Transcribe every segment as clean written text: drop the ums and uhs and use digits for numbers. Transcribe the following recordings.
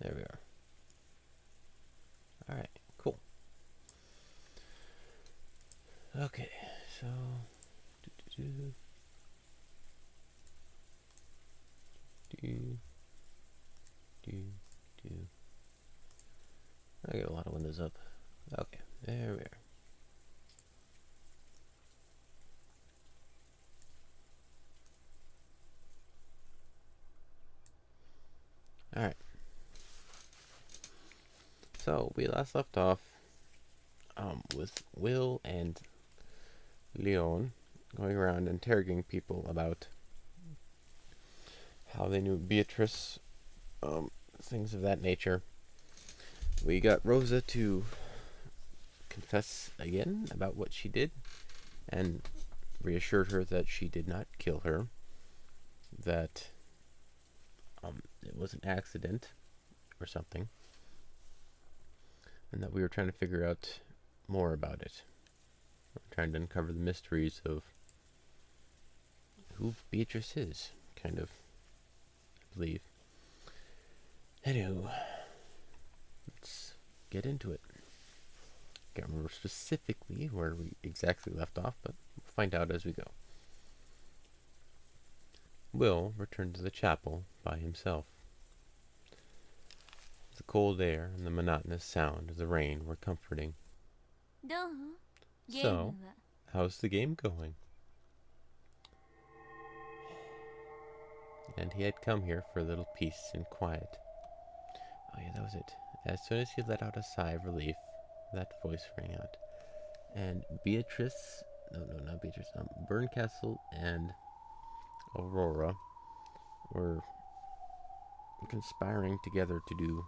There we are. Alright, cool. Okay, so... I got a lot of windows up. Okay, there we are. Alright. So, we last left off with Will and Leon going around interrogating people about how they knew Beatrice, things of that nature. We got Rosa to confess again about what she did and reassured her that she did not kill her, that it was an accident or something, and that we were trying to figure out more about it. We're trying to uncover the mysteries of who Beatrice is, kind of, I believe. Anywho, let's get into it. Can't remember specifically where we exactly left off, but we'll find out as we go. Will returned to the chapel by himself. The cold air and the monotonous sound of the rain were comforting. So, how's the game going? And he had come here for a little peace and quiet. Oh yeah, that was it. As soon as he let out a sigh of relief, that voice rang out. And Beatrice, no, not Beatrice, Berncastle and Aurora were conspiring together to do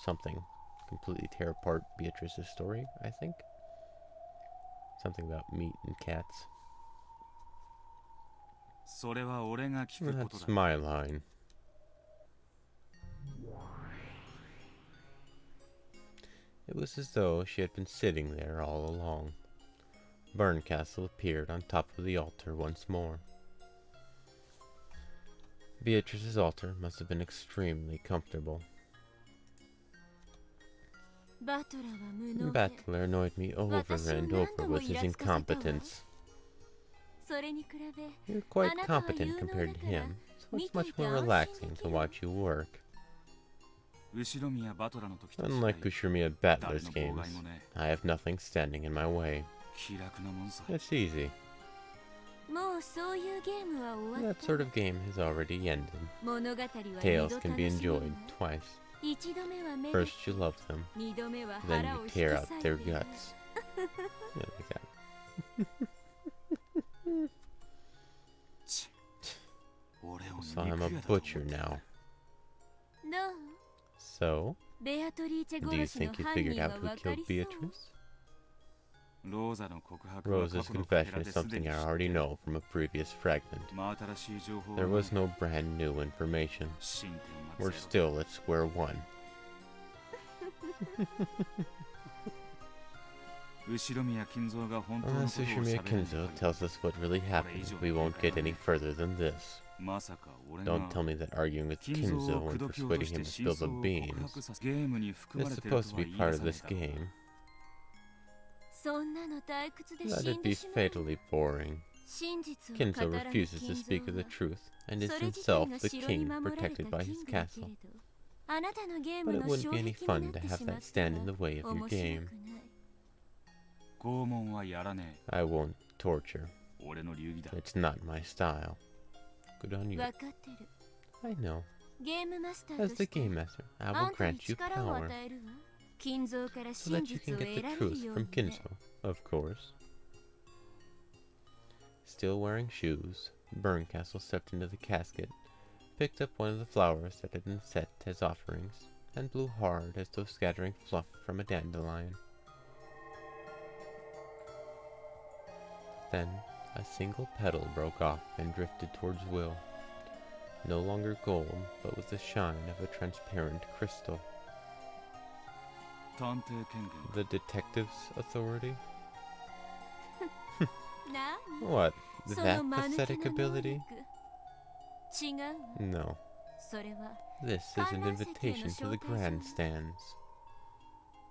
something. Completely tear apart Beatrice's story, I think. Something about meat and cats. That's my line. It was as though she had been sitting there all along. Berncastle appeared on top of the altar once more. Beatrice's altar must have been extremely comfortable. Battler annoyed me over and over with his incompetence. You're quite competent compared to him, so it's much more relaxing to watch you work. Unlike Ushiromiya Battler's games, I have nothing standing in my way. It's easy. That sort of game has already ended. Tales can be enjoyed twice. First you love them, then you tear out their guts. Yeah, like that. So I'm a butcher now. So, do you think you figured out who killed Beatrice? Rosa's confession is something I already know from a previous fragment. There was no brand new information. We're still at square one. Unless Ushimiya Kinzo tells us what really happened, we won't get any further than this. Don't tell me that arguing with Kinzo and persuading him to spill the beans is supposed to be part of this game. Let it be fatally boring. Kinzo refuses to speak of the truth and is himself the king protected by his castle. But it wouldn't be any fun to have that stand in the way of your game. I won't torture. It's not my style. Good on you. I know. As the game master, I will grant you power. So that you can get the truth from Kinzo, of course. Still wearing shoes, Berncastle stepped into the casket, picked up one of the flowers that had been set as offerings, and blew hard as though scattering fluff from a dandelion. Then a single petal broke off and drifted towards Will, no longer gold, but with the shine of a transparent crystal. The detective's authority? What? That pathetic ability? No. This is an invitation to the grandstands.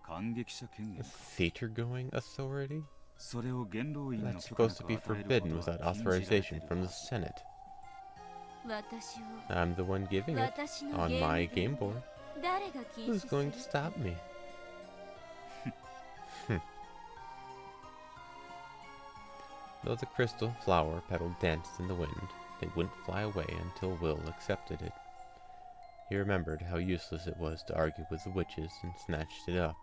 A theater-going authority? That's supposed to be forbidden without authorization from the Senate. I'm the one giving it, on my game board. Who's going to stop me? Though the crystal flower petal danced in the wind, they wouldn't fly away until Will accepted it. He remembered how useless it was to argue with the witches and snatched it up.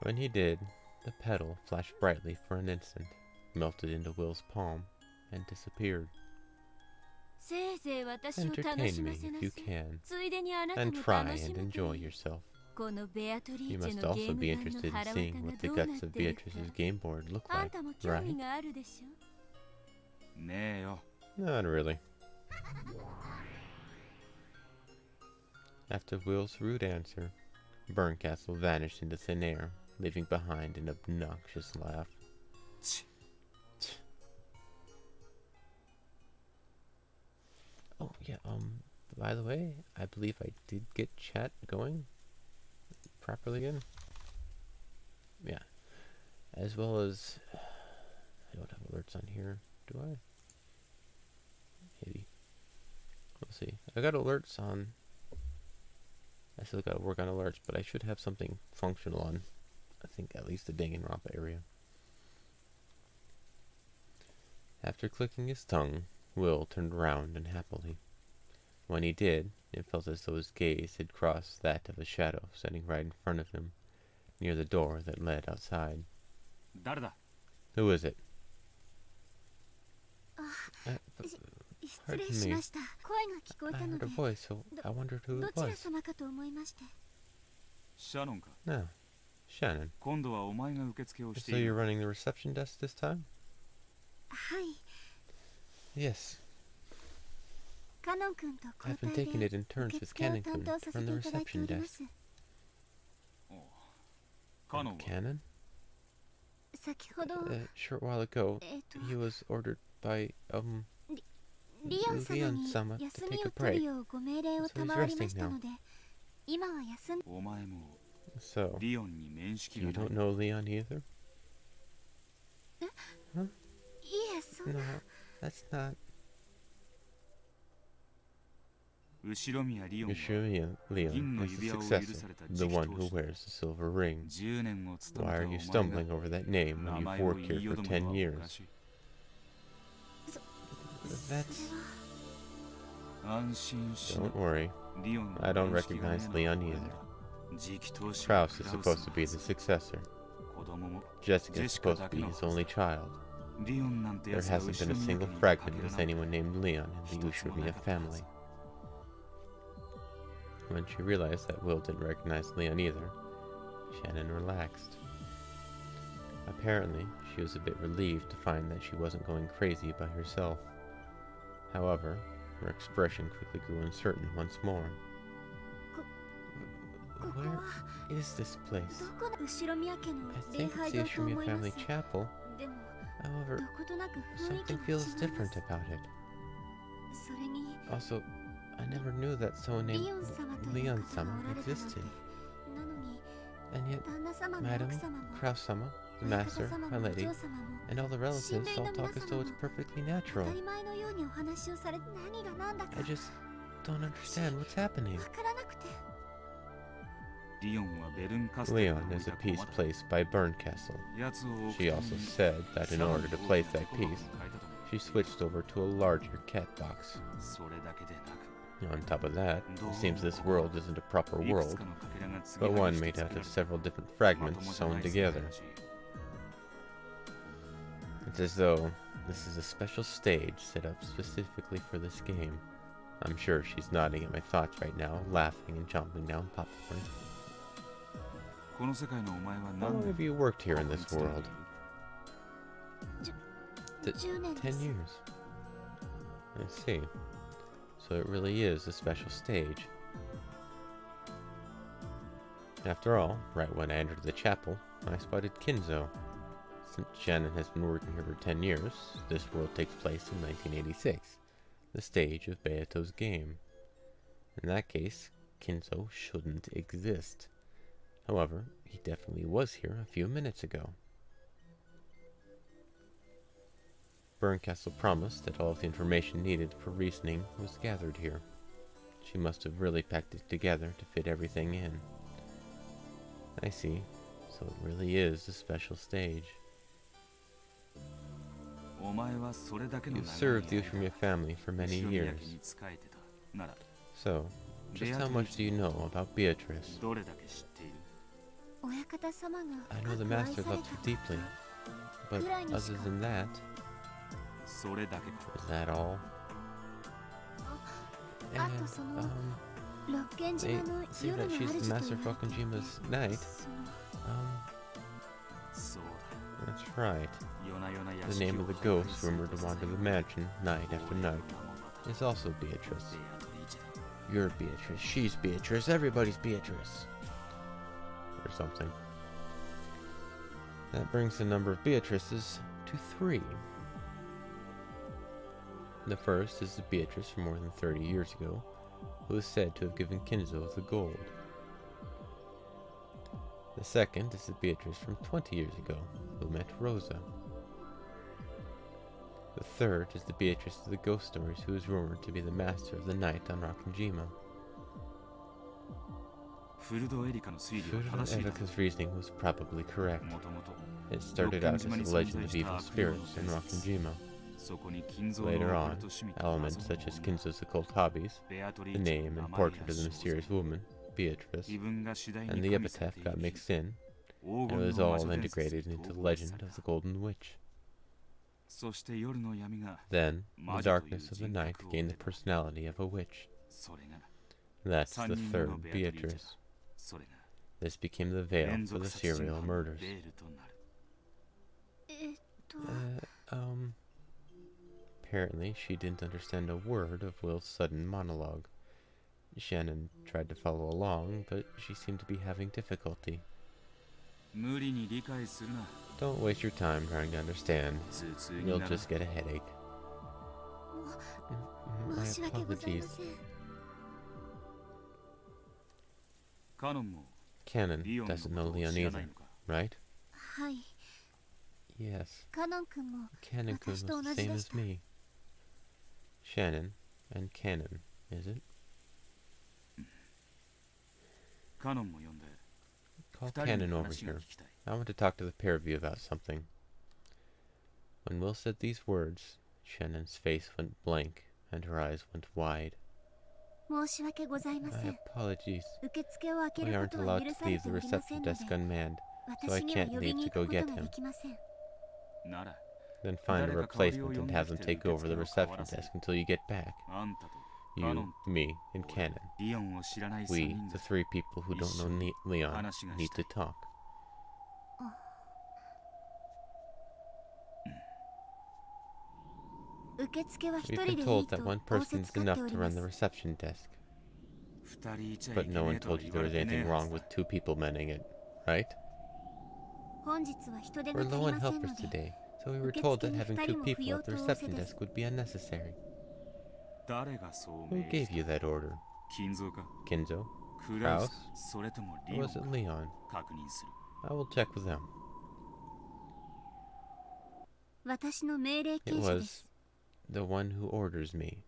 When he did, the petal flashed brightly for an instant, melted into Will's palm, and disappeared. Entertain me if you can, and try and enjoy yourself. You must also be interested in seeing what the guts of Beatrice's game board look like, right? Not really. After Will's rude answer, Burncastle vanished into thin air, leaving behind an obnoxious laugh. Oh, yeah, by the way, I believe I did get chat going properly again. Yeah. As well as, I don't have alerts on here, do I? Maybe. We'll see. I got alerts on, I still got to work on alerts, but I should have something functional on, I think, at least the Danganronpa area. After clicking his tongue, Will turned around unhappily. When he did, it felt as though his gaze had crossed that of a shadow sitting right in front of him, near the door that led outside. Who is it? Pardon me. I heard a voice, so I wondered who it was. No, Shannon. So you're running the reception desk this time? Yes. I've been taking it in turns with Canon-kun to run the reception desk. Canon? A short while ago, he was ordered by, Leon-sama to take a break, so he's resting now. So, you don't know Leon either? Huh? No, that's not... Ushiromiya Leon is the successor, the one who wears the silver ring. Why are you stumbling over that name when you've worked here for 10 years? That's... Don't worry, I don't recognize Leon either. Kraus is supposed to be the successor. Jessica's supposed to be his only child. There hasn't been a single fragment with anyone named Leon in the Ushiromiya family. When she realized that Will didn't recognize Leon either, Shannon relaxed. Apparently, she was a bit relieved to find that she wasn't going crazy by herself. However, her expression quickly grew uncertain once more. Where is this place? I think it's the Ushiromiya family chapel. However, something feels different about it. Also, I never knew that someone named Leon-sama existed. And yet, Madam, Kraus-sama, the Master, my lady, and all the relatives all talk as though it's perfectly natural. I just don't understand what's happening. Leon is a piece placed by Burncastle. She also said that in order to place that piece, she switched over to a larger cat box. On top of that, it seems this world isn't a proper world, but one made out of several different fragments sewn together. It's as though this is a special stage set up specifically for this game. I'm sure she's nodding at my thoughts right now, laughing and chomping down popcorn. How long have you worked here in this world? 10 years. I see. So it really is a special stage. After all, right when I entered the chapel, I spotted Kinzo. Since Shannon has been working here for 10 years, this world takes place in 1986. the stage of Beato's game. In that case, Kinzo shouldn't exist. However, he definitely was here a few minutes ago. Berncastle promised that all of the information needed for reasoning was gathered here. She must have really packed it together to fit everything in. I see. So it really is a special stage. You've served the Ushimiya family for many years. So, just how much do you know about Beatrice? I know the master loves her deeply, but other than that, is that all? And, they say that she's the master of Rokonjima's knight. That's right. The name of the ghost rumored to wander the mansion night after night is also Beatrice. You're Beatrice, she's Beatrice, everybody's Beatrice. Or something. That brings the number of Beatrices to 3. The first is the Beatrice from more than 30 years ago, who is said to have given Kinzo the gold. The second is the Beatrice from 20 years ago, who met Rosa. The third is the Beatrice of the ghost stories, who is rumored to be the master of the night on Rokonjima. Furudo Erika's reasoning was probably correct. It started out as a legend of evil spirits in Rokonjima. Later on, elements such as Kinzo's occult hobbies, the name and portrait of the mysterious woman, Beatrice, and the epitaph got mixed in, and it was all integrated into the legend of the Golden Witch. Then, the darkness of the night gained the personality of a witch. That's the third Beatrice. This became the veil for the serial murders. Apparently, she didn't understand a word of Will's sudden monologue. Shannon tried to follow along, but she seemed to be having difficulty. Don't waste your time trying to understand. You'll just get a headache. My apologies. Canon doesn't know Leon either, right? Yes. Canon-kun was the same as me. Shannon and Canon, is it? Call Canon over here. I want to talk to the pair of you about something. When Will said these words, Shannon's face went blank and her eyes went wide. My apologies. We aren't allowed to leave the reception desk unmanned, so I can't leave to go get him. Then find a replacement and have them take over the reception desk until you get back. You, me, and Canon. We, the 3 people who don't know Leon, need to talk. We've been told that 1 person is enough to run the reception desk. But no one told you there was anything wrong with 2 people manning it, right? We're low on helpers today, so we were told that having 2 people at the reception desk would be unnecessary. Who gave you that order? Kinzo? Kraus? Or was it Leon? I will check with them. It was the one who orders me.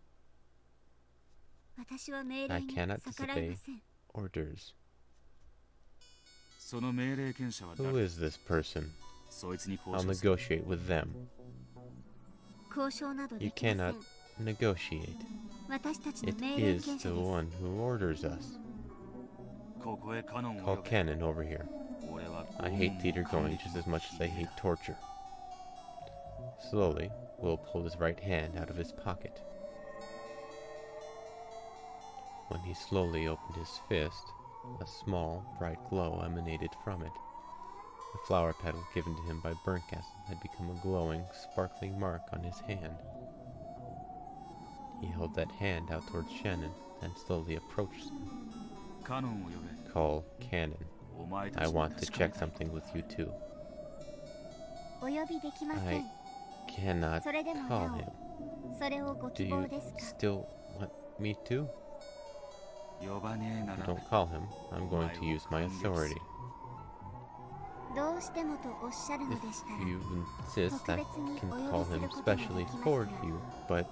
I cannot disobey orders. Who is this person? I'll negotiate with them. You cannot negotiate. It is the one who orders us. Call Canon over here. I hate theater going just as much as I hate torture. Slowly, Will pulled his right hand out of his pocket. When he slowly opened his fist, a small, bright glow emanated from it. The flower petal given to him by Berncastle had become a glowing, sparkling mark on his hand. He held that hand out towards Shannon and slowly approached them. Call Canon. I want to check something with you too. I cannot call him. Do you still want me to? Don't call him. I'm going to use my authority. If you insist, I can call him specially for you, but...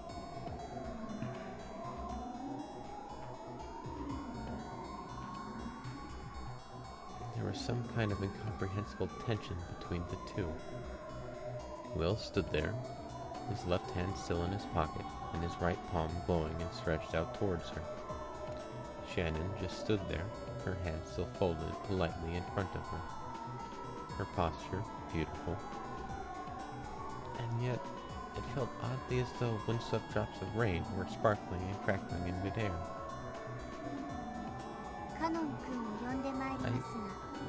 There was some kind of incomprehensible tension between the two. Will stood there, his left hand still in his pocket, and his right palm glowing and stretched out towards her. Shannon just stood there, her hands still folded politely in front of her. Her posture beautiful. And yet, it felt oddly as though windswept drops of rain were sparkling and crackling in midair. I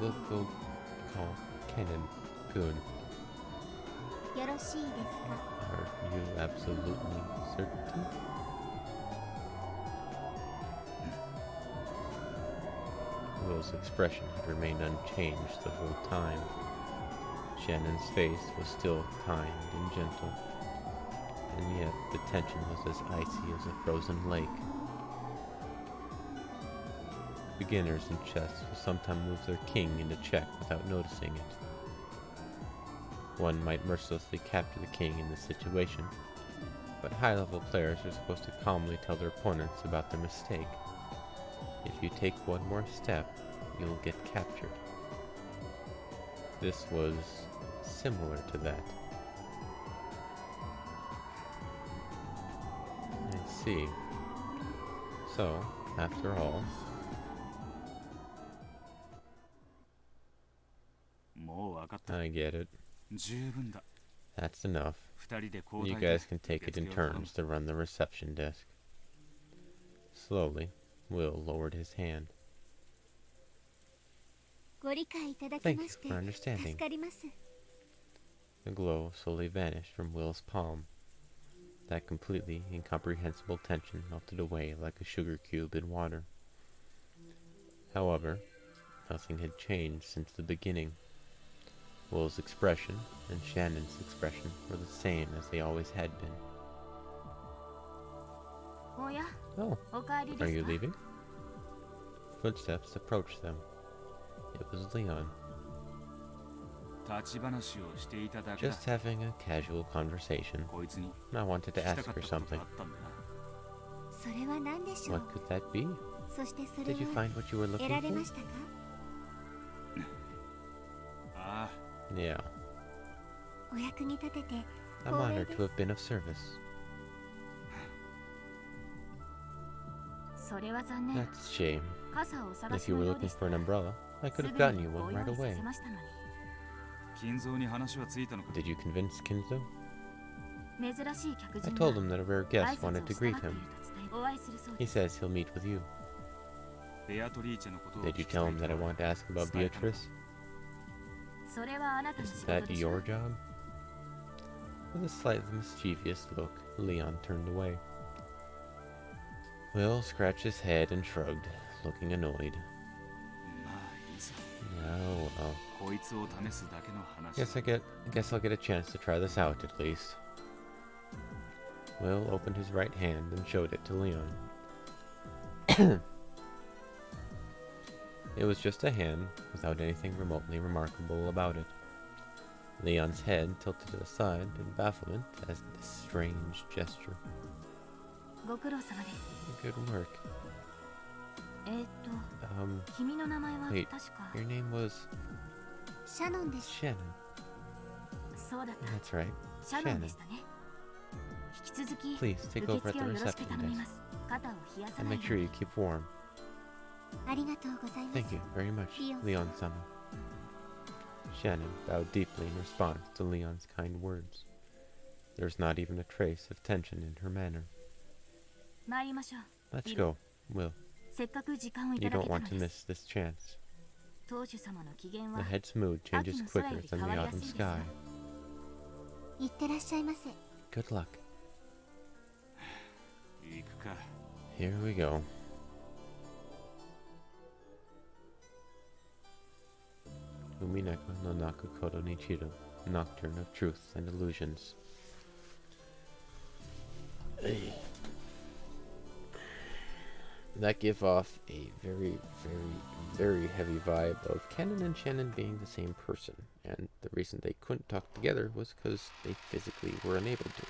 will go call Kennen-kun. Are you absolutely certain? Will's expression had remained unchanged the whole time. Shannon's face was still kind and gentle, and yet the tension was as icy as a frozen lake. Beginners in chess will sometimes move their king into check without noticing it. One might mercilessly capture the king in this situation, but high-level players are supposed to calmly tell their opponents about their mistake. If you take one more step, you'll get captured. This was similar to that. I see. So, after all... I get it. That's enough. You guys can take it in turns to run the reception desk. Slowly, Will lowered his hand. Thank you for understanding. The glow slowly vanished from Will's palm. That completely incomprehensible tension melted away like a sugar cube in water. However, nothing had changed since the beginning. Will's expression and Shannon's expression were the same as they always had been. Oh, are you leaving? Footsteps approached them. It was Leon. Just having a casual conversation. I wanted to ask her something. What could that be? Did you find what you were looking for? Yeah. I'm honored to have been of service. That's a shame. If you were looking for an umbrella, I could have gotten you one right away. Did you convince Kinzo? I told him that a rare guest wanted to greet him. He says he'll meet with you. Did you tell him that I want to ask about Beatrice? Is that your job? With a slightly mischievous look, Leon turned away. Will scratched his head and shrugged, looking annoyed. Oh well. Guess I'll get a chance to try this out at least. Will opened his right hand and showed it to Leon. It was just a hand, without anything remotely remarkable about it. Leon's head tilted to the side in bafflement at this strange gesture. Good work. Wait, your name was... Shannon. That's right, Shannon. Please, take over at the reception desk. And make sure you keep warm. Thank you very much, Leon-sama. Shannon bowed deeply in response to Leon's kind words. There was not even a trace of tension in her manner. Let's go, Will. You don't want to miss this chance. The head's mood changes quicker than the autumn sky. Good luck. Here we go. Umineko no Nakukoto Nichiro, Nocturne of Truth and Illusions. That give off a very, very, very heavy vibe of Kennen and Shannon being the same person, and the reason they couldn't talk together was because they physically were unable to.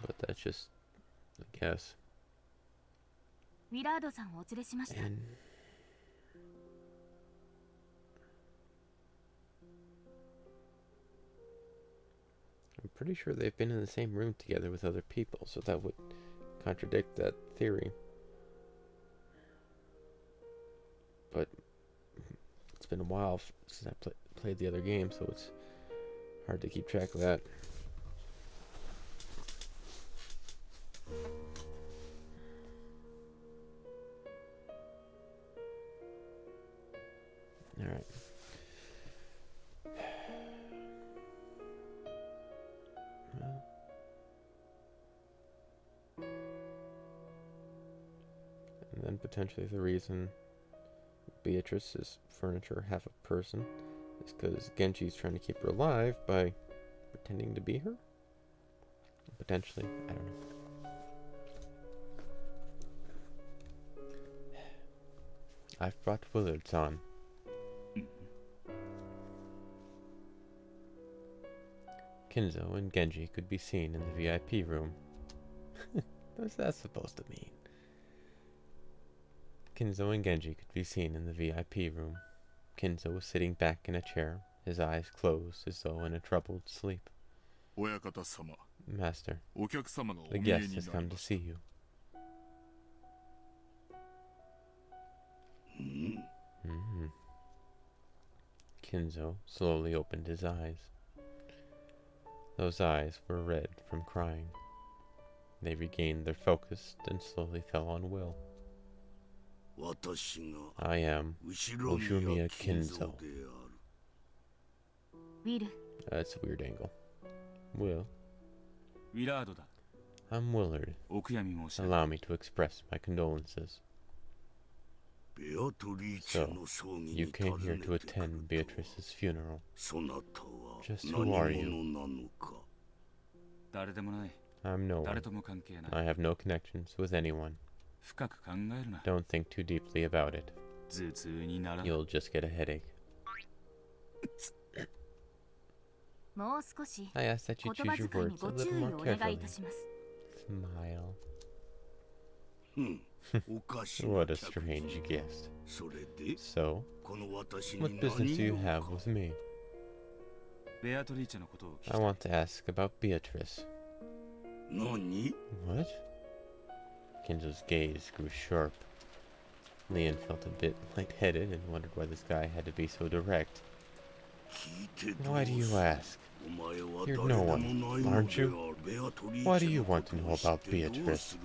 But that's just a guess. And I'm pretty sure they've been in the same room together with other people, so that would contradict that theory. But it's been a while since I played the other game, so it's hard to keep track of that. Alright. Well. And then potentially the reason Beatrice is furniture half a person is because Genji's trying to keep her alive by pretending to be her? Potentially, I don't know. I've brought Willards on. Kinzo and Genji could be seen in the VIP room. What's that supposed to mean? Kinzo and Genji could be seen in the VIP room. Kinzo was sitting back in a chair, his eyes closed as though in a troubled sleep. Master, the guest has come to see you. Kinzo slowly opened his eyes. Those eyes were red from crying. They regained their focus and slowly fell on Will. I am Ushumiya Kinzo. That's a weird angle. Will. I'm Willard. Allow me to express my condolences. So, you came here to attend Beatrice's funeral. Just who are you? I'm no one. I have no connections with anyone. Don't think too deeply about it. You'll just get a headache. I ask that you choose your words a little more carefully. Smile. What a strange guest. So, what business do you have with me? I want to ask about Beatrice. What? Kinzo's gaze grew sharp. Leon felt a bit lightheaded and wondered why this guy had to be so direct. Why do you ask? You're no one, aren't you? Why do you want to know about Beatrice?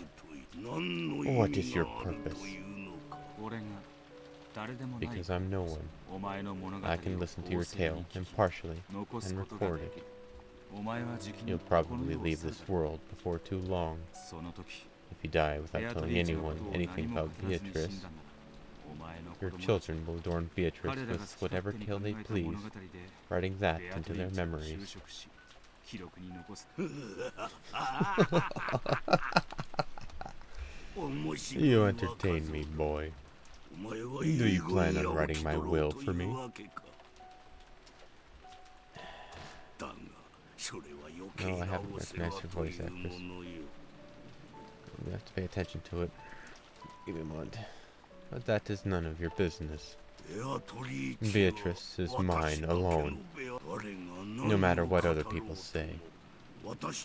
What is your purpose? Because I'm no one. I can listen to your tale impartially and record it. You'll probably leave this world before too long. If you die without telling anyone anything about Beatrice, your children will adorn Beatrice with whatever tale they please, writing that into their memories. You entertain me, boy. Do you plan on writing my will for me? No, I haven't recognized your voice actress. You have to pay attention to it. Give me a moment. But that is none of your business. Beatrice is mine alone. No matter what other people say.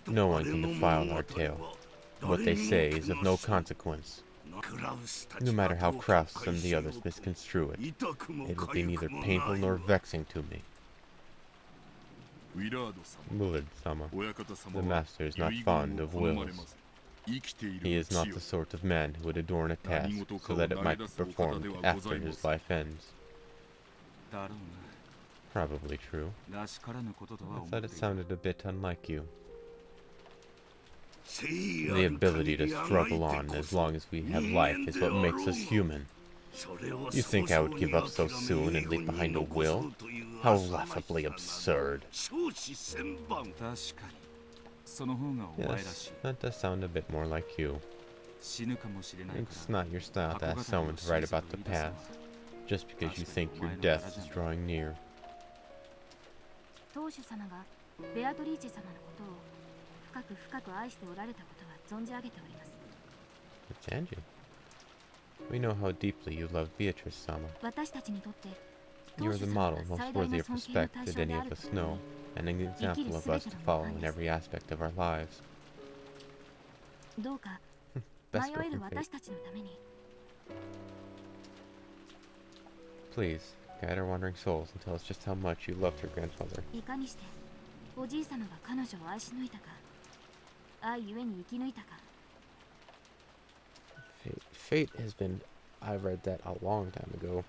No one can defile our tale. What they say is of no consequence. No matter how Krauss and the others misconstrue it, it will be neither painful nor vexing to me. Willard-sama, the master is not fond of wills. He is not the sort of man who would adorn a task so that it might be performed after his life ends. Probably true. I thought it sounded a bit unlike you. The ability to struggle on as long as we have life is what makes us human. You think I would give up so soon and leave behind a will? How laughably absurd. Yes, that does sound a bit more like you. It's not your style to ask someone to write about the past, just because you think your death is drawing near. It's Angie. We know how deeply you love Beatrice-sama. You are the model most worthy of respect that any of us know, and an example of us to follow in every aspect of our lives. Best go from fate. Please, guide our wandering souls and tell us just how much you loved her grandfather. Fate has been... I read that a long time ago.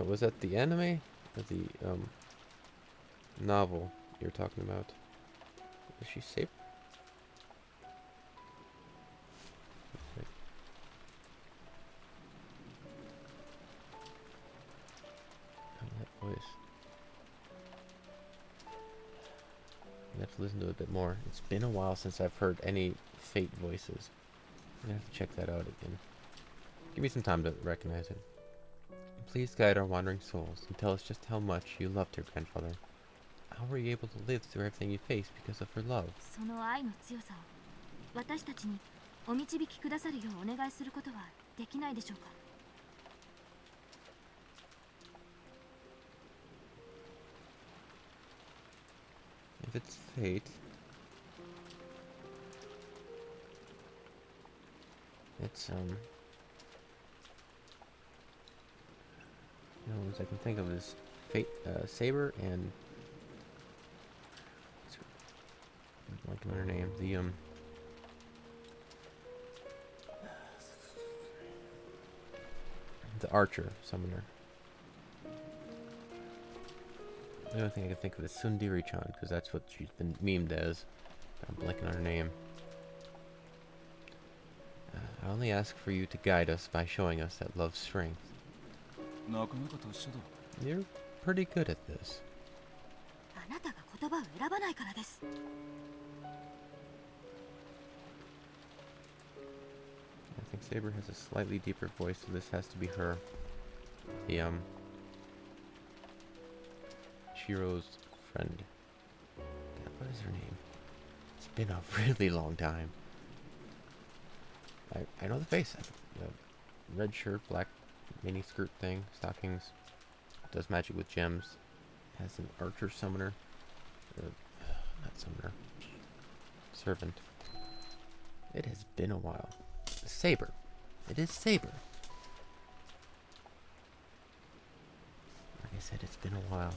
Was that the anime? Or the novel you're talking about? Is she safe? That voice. I have to listen to it a bit more. It's been a while since I've heard any Fate voices. I'm gonna have to check that out again. Give me some time to recognize it. Please guide our wandering souls and tell us just how much you loved your grandfather. How were you able to live through everything you faced because of her love? If it's fate, it's the only ones I can think of is Fate, Saber, and I'm blanking on her name. The archer summoner. The only thing I can think of is Sundari-chan, because that's what she's been memed as. I'm blanking on her name. I only ask for you to guide us by showing us that love's strength. You're pretty good at this. I think Saber has a slightly deeper voice, so this has to be her. The Shiro's friend. God, what is her name? It's been a really long time. I know the face. Red shirt, black mini skirt thing, stockings. Does magic with gems. Has an archer summoner. Or, not summoner. Servant. It has been a while. Saber. It is Saber. Like I said, it's been a while.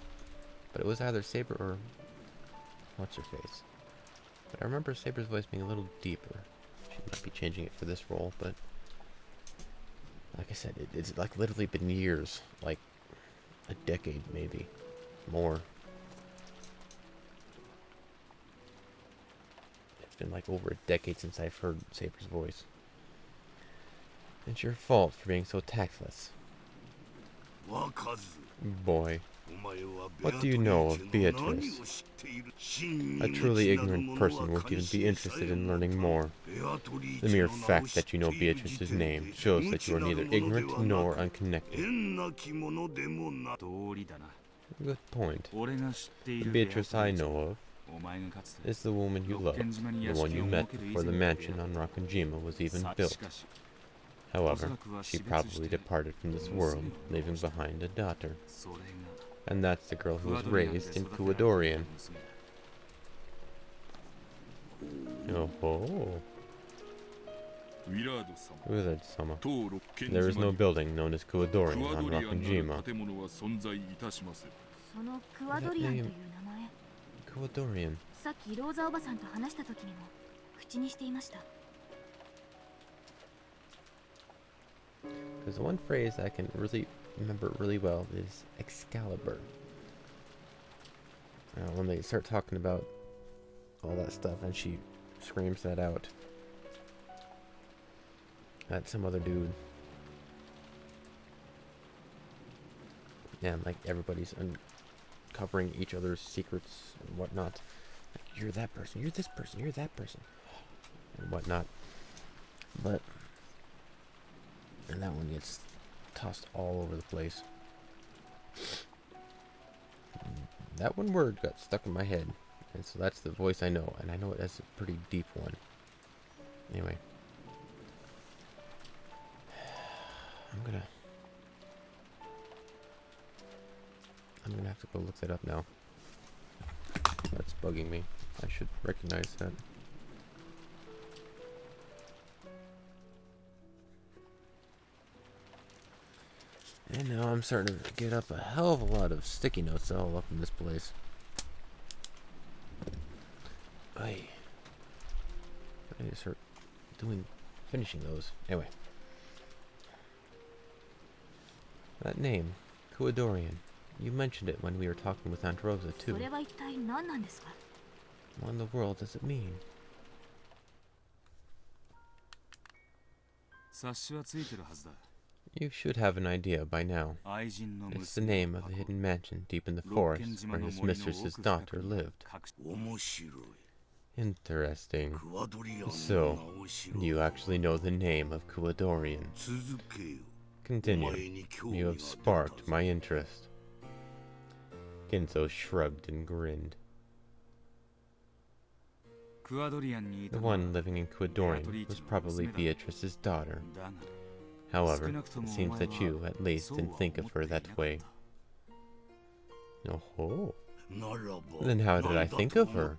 But it was either Saber or what's her face. But I remember Saber's voice being a little deeper. She might be changing it for this role, but like I said, it's like literally been years, like a decade maybe, more. It's been like over a decade since I've heard Saber's voice. It's your fault for being so tactless. Boy, what do you know of Beatrice? A truly ignorant person won't even be interested in learning more. The mere fact that you know Beatrice's name shows that you are neither ignorant nor unconnected. Good point. The Beatrice I know of is the woman you loved, the one you met before the mansion on Rakunjima was even built. However, she probably departed from this world, leaving behind a daughter. And that's the girl who was raised in Kuwadorian. Oh ho! Willard-sama. There is no building known as Kuwadorian on Rakunjima. Kuwadorian. Because the one phrase I can really remember really well is Excalibur. When they start talking about all that stuff and she screams that out at some other dude. Yeah, and like everybody's covering each other's secrets and whatnot. Like, you're that person, you're this person, you're that person, and whatnot. And that one gets tossed all over the place. That one word got stuck in my head, and so that's the voice I know, and I know it as a pretty deep one. Anyway. I'm gonna have to go look that up now. That's bugging me. I should recognize that. And now I'm starting to get up a hell of a lot of sticky notes all up in this place. I need to start finishing those. Anyway. That name, Kuadorian. You mentioned it when we were talking with Aunt Rosa, too. What in the world does it mean? You should have an idea by now. It's the name of the hidden mansion deep in the forest where his mistress's daughter lived. Interesting. So, you actually know the name of Kuadorian. Continue. You have sparked my interest. Kinzo shrugged and grinned. The one living in Kuadorian was probably Beatrice's daughter. However, it seems that you, at least, didn't think of her that way. Oh. Then how did I think of her?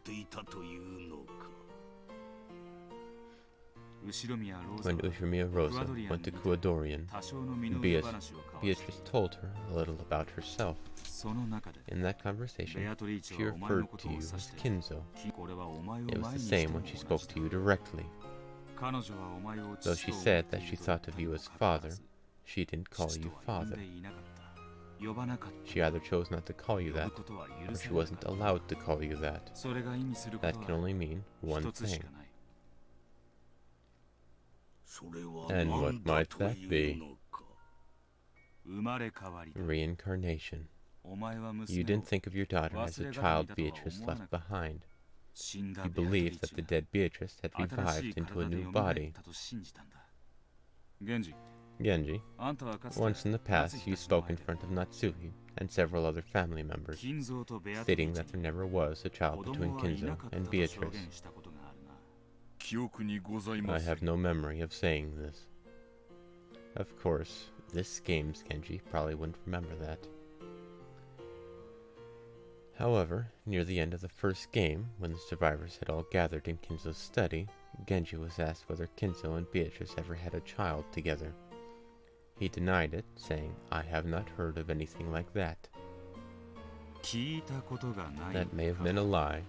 When Ushimiya Rosa went to Kuadorian, Beatrice told her a little about herself. In that conversation, she referred to you as Kinzo. It was the same when she spoke to you directly. Though she said that she thought of you as father, she didn't call you father. She either chose not to call you that, or she wasn't allowed to call you that. That can only mean one thing. And what might that be? Reincarnation. You didn't think of your daughter as a child Beatrice left behind. You believed that the dead Beatrice had revived into a new body. Genji, once in the past you spoke in front of Natsuhi and several other family members, stating that there never was a child between Kinzo and Beatrice. I have no memory of saying this. Of course, this game's Genji probably wouldn't remember that. However, near the end of the first game, when the survivors had all gathered in Kinzo's study, Genji was asked whether Kinzo and Beatrice ever had a child together. He denied it, saying, "I have not heard of anything like that." That may have been a lie,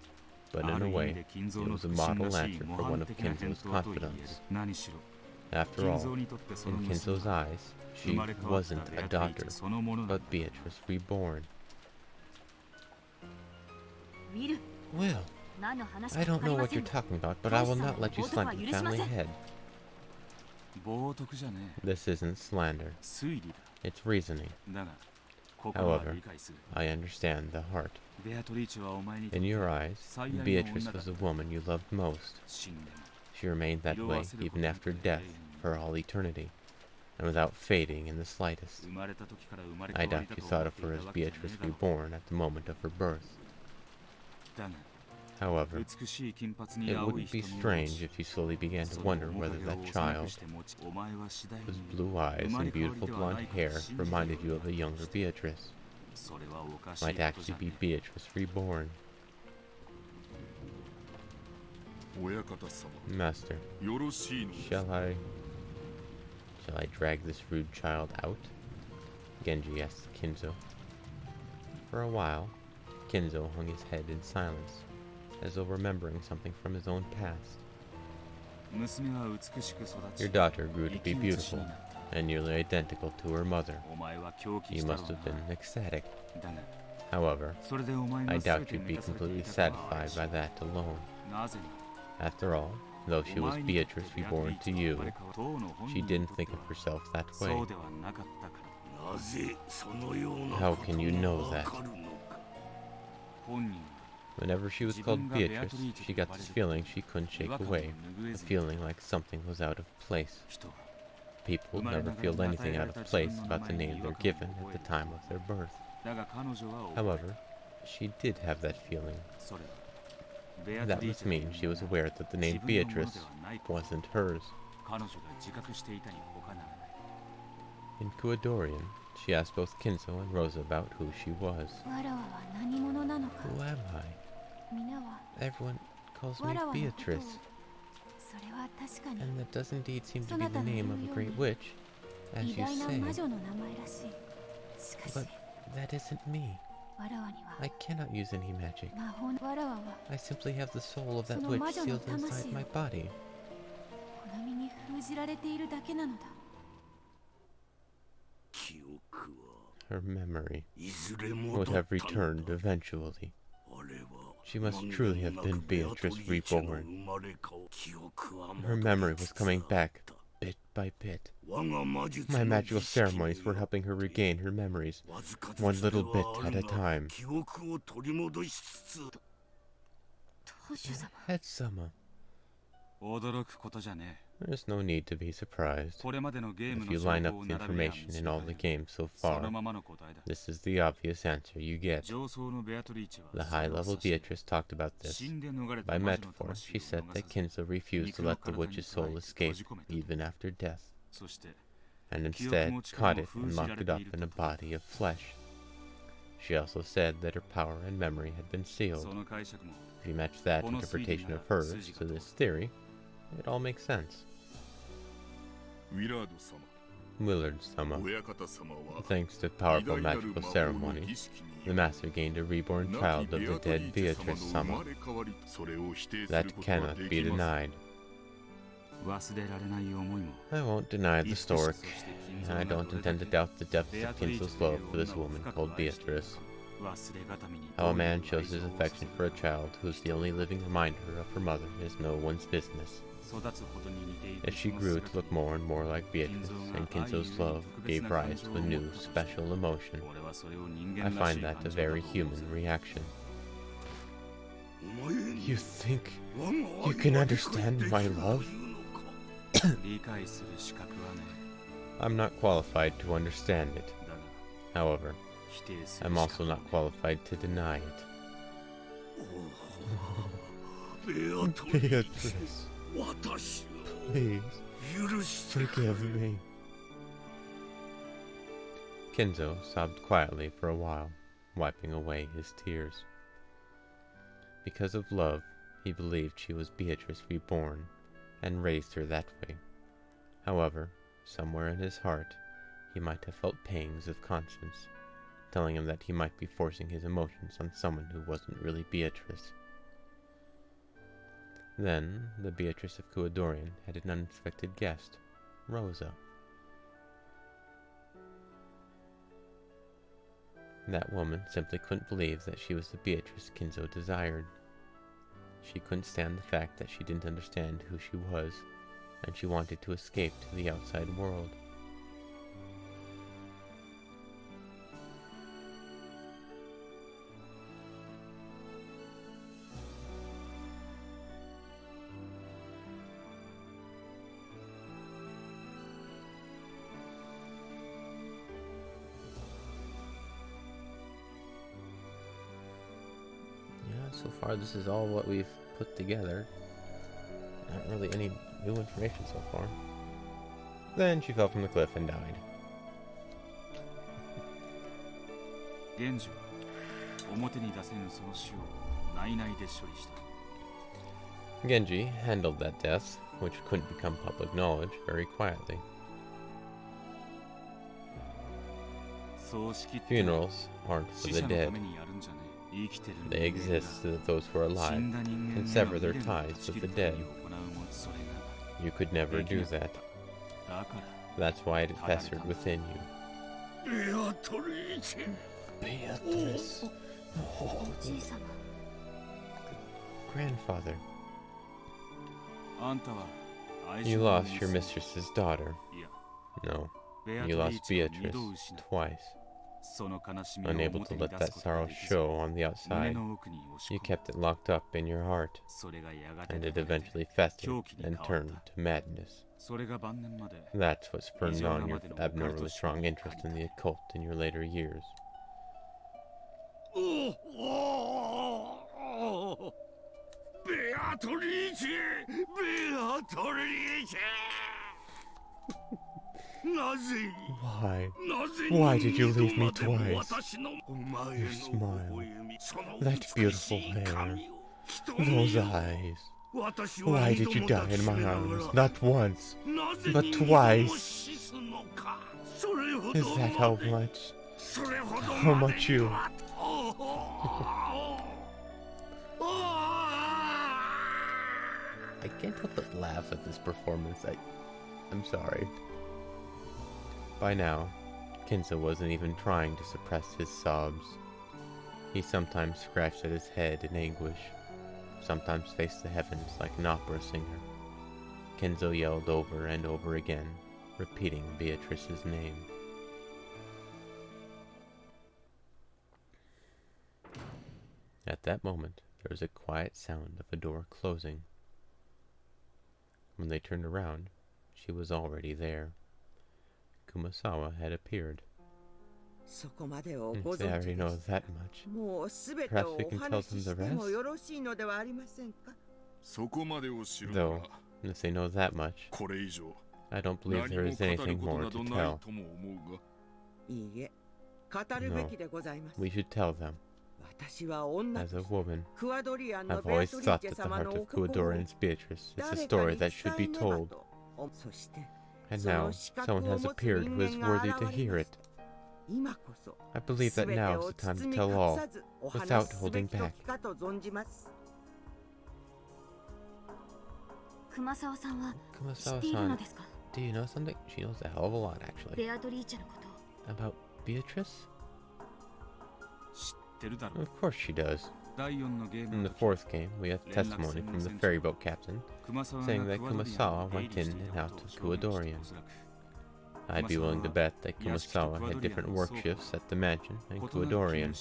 but in a way, it was a model answer for one of Kinzo's confidants. After all, in Kinzo's eyes, she wasn't a daughter, but Beatrice reborn. Will, I don't know what you're talking about, but I will not let you slander the family head. This isn't slander. It's reasoning. However, I understand the heart. In your eyes, Beatrice was the woman you loved most. She remained that way even after death, for all eternity, and without fading in the slightest. I doubt you thought of her as Beatrice reborn at the moment of her birth. However, it wouldn't be strange if you slowly began to wonder whether that child, whose blue eyes and beautiful blonde hair reminded you of a younger Beatrice, might actually be Beatrice reborn. Master, shall I drag this rude child out? Genji asked Kinzo. For a while, Kinzo hung his head in silence, as though remembering something from his own past. Your daughter grew to be beautiful, and nearly identical to her mother. You must have been ecstatic. However, I doubt you'd be completely satisfied by that alone. After all, though she was Beatrice reborn to you, she didn't think of herself that way. How can you know that? Whenever she was called Beatrice, she got this feeling she couldn't shake away, a feeling like something was out of place. People never feel anything out of place about the name they're given at the time of their birth. However, she did have that feeling. That must mean she was aware that the name Beatrice wasn't hers. In Kuadorian, she asked both Kinzo and Rosa about who she was. Who am I? Everyone calls me Beatrice. And that does indeed seem to be the name of a great witch, as you say. But that isn't me. I cannot use any magic. I simply have the soul of that witch sealed inside my body. Her memory would have returned eventually. She must truly have been Beatrice reborn. Her memory was coming back, bit by bit. My magical ceremonies were helping her regain her memories, one little bit at a time. Head-sama. There's no need to be surprised. If you line up the information in all the games so far, this is the obvious answer you get. The high-level Beatrice talked about this. By metaphor, she said that Kinzo refused to let the witch's soul escape even after death, and instead caught it and locked it up in a body of flesh. She also said that her power and memory had been sealed. If you match that interpretation of hers to this theory, it all makes sense. Willard-sama. Thanks to powerful magical ceremonies, the master gained a reborn child of the dead Beatrice-sama. That cannot be denied. I won't deny the stork, and I don't intend to doubt the depths of Kinzo's love for this woman called Beatrice. How a man shows his affection for a child who's the only living reminder of her mother is no one's business. As she grew to look more and more like Beatrice, and Kinzo's love gave rise to a new, special emotion, I find that a very human reaction. You think you can understand my love? I'm not qualified to understand it. However, I'm also not qualified to deny it. Beatrice, please, forgive me. Kinzo sobbed quietly for a while, wiping away his tears. Because of love, he believed she was Beatrice reborn, and raised her that way. However, somewhere in his heart, he might have felt pangs of conscience, telling him that he might be forcing his emotions on someone who wasn't really Beatrice. Then, the Beatrice of Kuadorian had an unexpected guest, Rosa. That woman simply couldn't believe that she was the Beatrice Kinzo desired. She couldn't stand the fact that she didn't understand who she was, and she wanted to escape to the outside world. So far, this is all what we've put together. Not really any new information so far. Then she fell from the cliff and died. Genji handled that death, which couldn't become public knowledge, very quietly. Funerals aren't for the dead. They exist so that those who are alive can sever their ties with the dead. You could never do that. That's why it festered within you. Beatrice. Grandfather. You lost your mistress's daughter. No, you lost Beatrice twice. Unable to let that sorrow show on the outside, you kept it locked up in your heart, and it eventually festered and turned to madness. That's what spurred on your abnormally strong interest in the occult in your later years. Why? Why did you leave me twice? Your smile, that beautiful hair, those eyes. Why did you die in my arms, not once, but twice? Is that how much? How much you? I can't help but laugh at this performance. I'm sorry. By now, Kinzo wasn't even trying to suppress his sobs. He sometimes scratched at his head in anguish, sometimes faced the heavens like an opera singer. Kinzo yelled over and over again, repeating Beatrice's name. At that moment, there was a quiet sound of a door closing. When they turned around, she was already there. Kumasawa had appeared. I already know that much. Perhaps we can tell them the rest? Though, if they know that much, I don't believe there is anything more to tell. No, we should tell them. As a woman, I've always thought that the heart of Kuwadorian's Beatrice is a story that should be told. And now, someone has appeared who is worthy to hear it. I believe that now is the time to tell all, without holding back. Kumasawa-san, do you know something? She knows a hell of a lot, actually. About Beatrice? Of course she does. In the fourth game, we have testimony from the ferryboat captain saying that Kumasawa went in and out of Kuwadorian. I'd be willing to bet that Kumasawa had different work shifts at the mansion and Kuwadorian.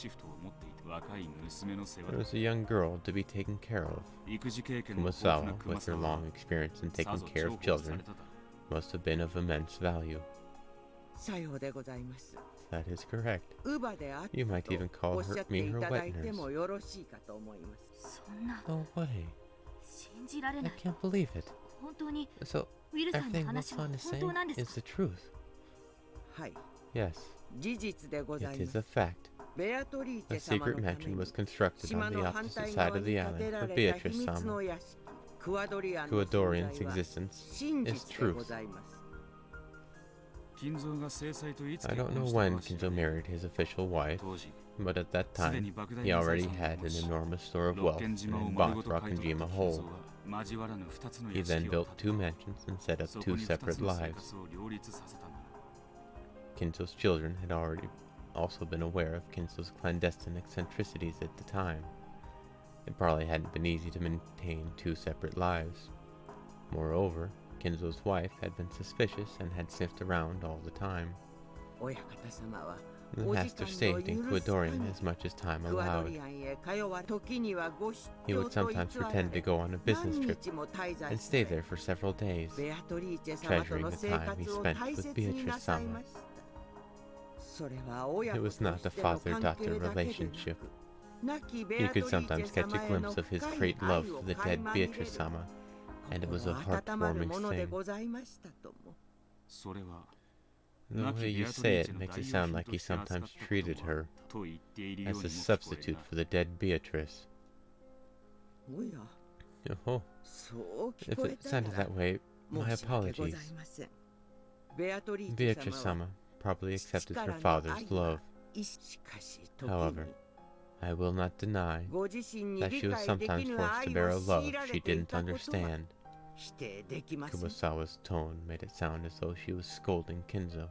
There was a young girl to be taken care of. Kumasawa, with her long experience in taking care of children, must have been of immense value. That is correct. You might even call me her wet nurse. No way. I can't believe it. So, everything Wilson is saying is the truth. Yes, it is a fact. A secret mansion was constructed on the opposite side of the island for Beatrice-sama. Kuwadorian's existence is truth. I don't know when Kinzo married his official wife, but at that time, he already had an enormous store of wealth and bought Rakanjima whole. He then built 2 mansions and set up 2 separate lives. Kinzo's children had also been aware of Kinzo's clandestine eccentricities at the time. It probably hadn't been easy to maintain 2 separate lives. Moreover, Kinzo's wife had been suspicious and had sniffed around all the time. The master stayed in Kuwadorian as much as time allowed. He would sometimes pretend to go on a business trip and stay there for several days, treasuring the time he spent with Beatrice-sama. It was not a father-daughter relationship. You could sometimes catch a glimpse of his great love for the dead Beatrice-sama, and it was a heartwarming thing. The way you say it makes it sound like he sometimes treated her as a substitute for the dead Beatrice. Oh, if it sounded that way, my apologies. Beatrice-sama probably accepted her father's love. However, I will not deny that she was sometimes forced to bear a love she didn't understand. Kumasawa's tone made it sound as though she was scolding Kinzo.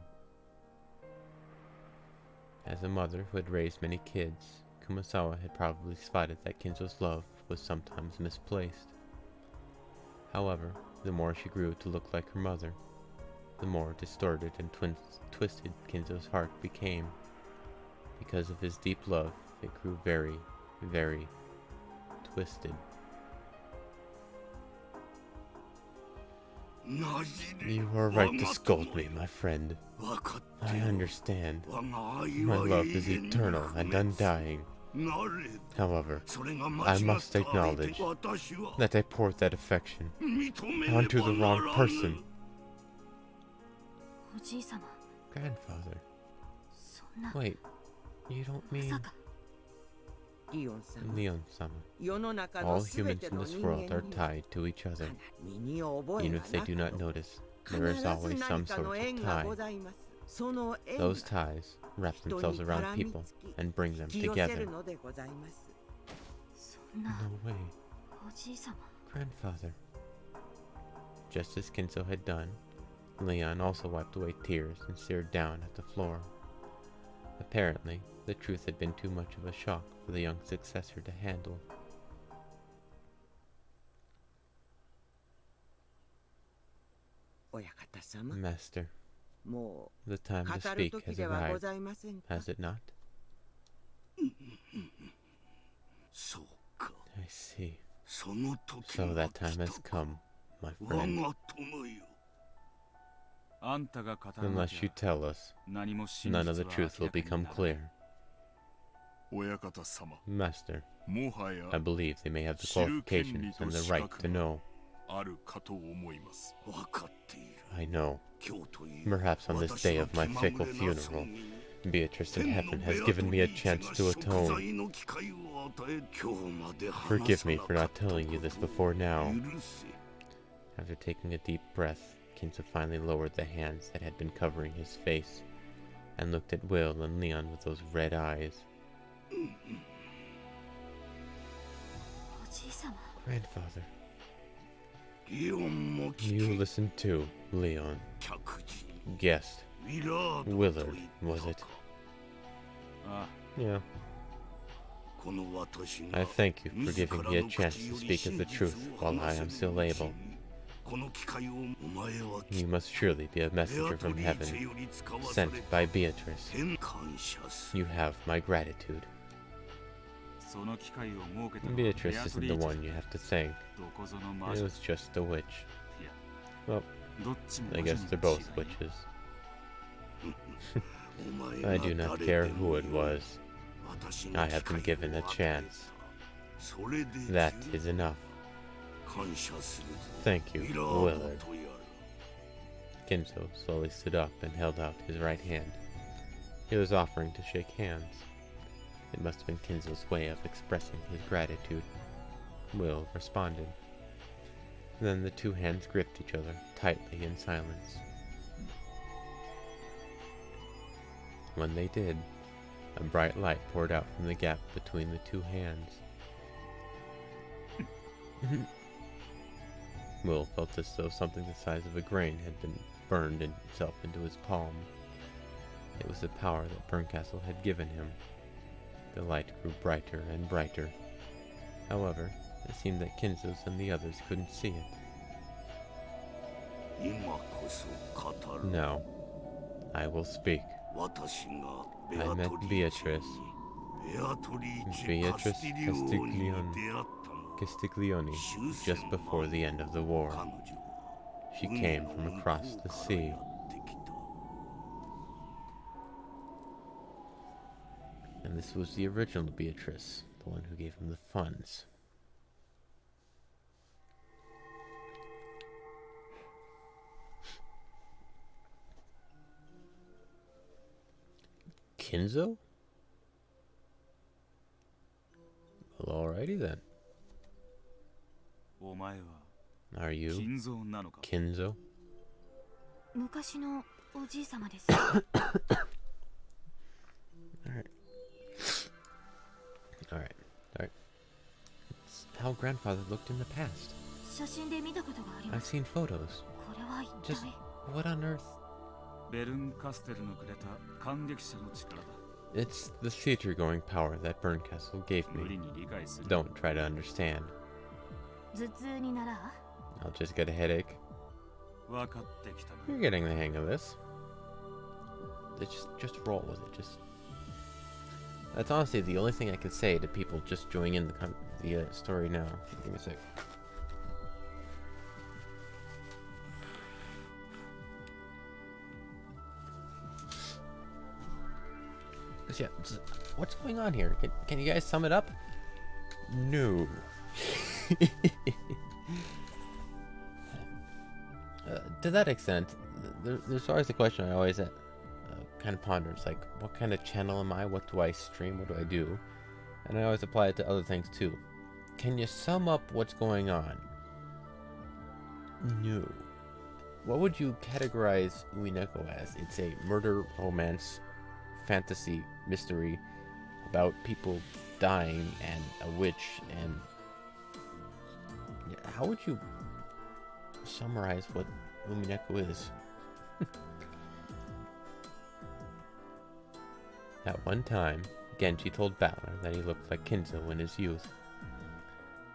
As a mother who had raised many kids, Kumasawa had probably spotted that Kinzo's love was sometimes misplaced. However, the more she grew to look like her mother, the more distorted and twisted Kinzo's heart became. because of his deep love, it grew very, very twisted. You are right to scold me, my friend. I understand. My love is eternal and undying. However, I must acknowledge that I poured that affection onto the wrong person. Grandfather. Wait, you don't mean... Leon-sama. All humans in this world are tied to each other. Even if they do not notice, there is always some sort of tie. Those ties wrap themselves around people and bring them together. No way. Grandfather. Just as Kinzo had done, Leon also wiped away tears and stared down at the floor. Apparently, the truth had been too much of a shock for the young successor to handle. Master, the time to speak has arrived, has it not? I see. So that time has come, my friend. Unless you tell us, none of the truth will become clear. Master, I believe they may have the qualifications and the right to know. I know. Perhaps on this day of my fickle funeral, Beatrice in heaven has given me a chance to atone. Forgive me for not telling you this before now. After taking a deep breath, Kinzo finally lowered the hands that had been covering his face and looked at Will and Leon with those red eyes. Grandfather. You listen too, Leon. Guest. Willard, was it? Yeah. I thank you for giving me a chance to speak of the truth while I am still able. You must surely be a messenger from heaven, sent by Beatrice. You have my gratitude. Beatrice isn't the one you have to thank. It was just a witch. Well, I guess they're both witches. I do not care who it was. I have been given a chance. That is enough. Thank you, Willard. Kinzo slowly stood up and held out his right hand. He was offering to shake hands. It must have been Kinzo's way of expressing his gratitude. Will responded. Then the two hands gripped each other tightly in silence. When they did, a bright light poured out from the gap between the two hands. Will felt as though something the size of a grain had been burned itself into his palm. It was the power that Berncastle had given him. The light grew brighter and brighter. However, it seemed that Kinzo's and the others couldn't see it. Now, I will speak. I met Beatrice Castiglione just before the end of the war. She came from across the sea. And this was the original Beatrice, the one who gave him the funds. Kinzo? Well, alrighty then. Are you Kinzo? Alright. It's how grandfather looked in the past. I've seen photos. Just what on earth? It's the theater-going power that Berncastle gave me. Don't try to understand. I'll just get a headache. You're getting the hang of this. Just roll with it. That's honestly the only thing I can say to people just joining in the story now. Give me a sec. Yeah, what's going on here? Can you guys sum it up? No. To that extent, there's always a question I always kind of ponder. It's like, what kind of channel am I? What do I stream? What do I do? And I always apply it to other things too. Can you sum up what's going on? No. What would you categorize Umineko as? It's a murder, romance, fantasy, mystery about people dying and a witch. And how would you summarize what Umineko is? At one time, Genji told Battler that he looked like Kinzo in his youth.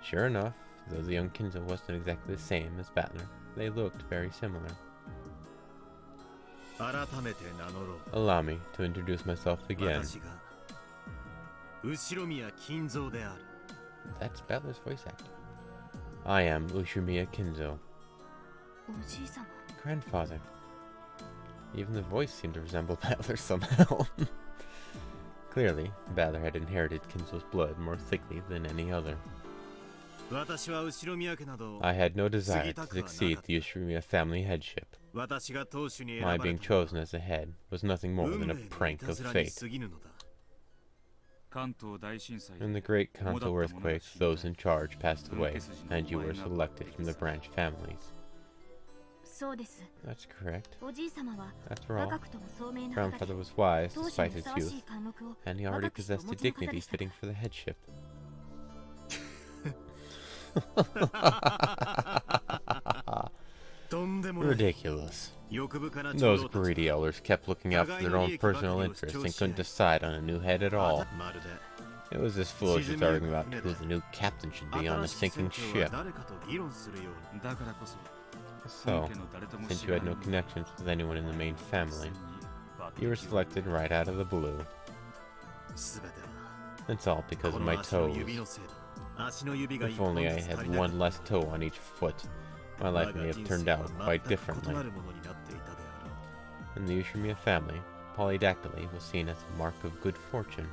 Sure enough, though the young Kinzo wasn't exactly the same as Battler, they looked very similar. Allow me to introduce myself again. That's Battler's voice actor. I am Ushumiya Kinzo. Grandfather. Even the voice seemed to resemble Battler somehow. Clearly, Battler had inherited Kinzo's blood more thickly than any other. I had no desire to succeed the Ushumiya family headship. My being chosen as a head was nothing more than a prank of fate. In the great Kanto earthquake, those in charge passed away, and you were selected from the branch families. That's correct. After all, Grandfather was wise despite his youth, and he already possessed a dignity fitting for the headship. Ridiculous. Those greedy elders kept looking out for their own personal interests and couldn't decide on a new head at all. It was as foolish as arguing about who the new captain should be on a sinking ship. So, since you had no connections with anyone in the main family, you were selected right out of the blue. It's all because of my toes. If only I had one less toe on each foot, my life may have turned out quite differently. In the Ushumiya family, polydactyly was seen as a mark of good fortune.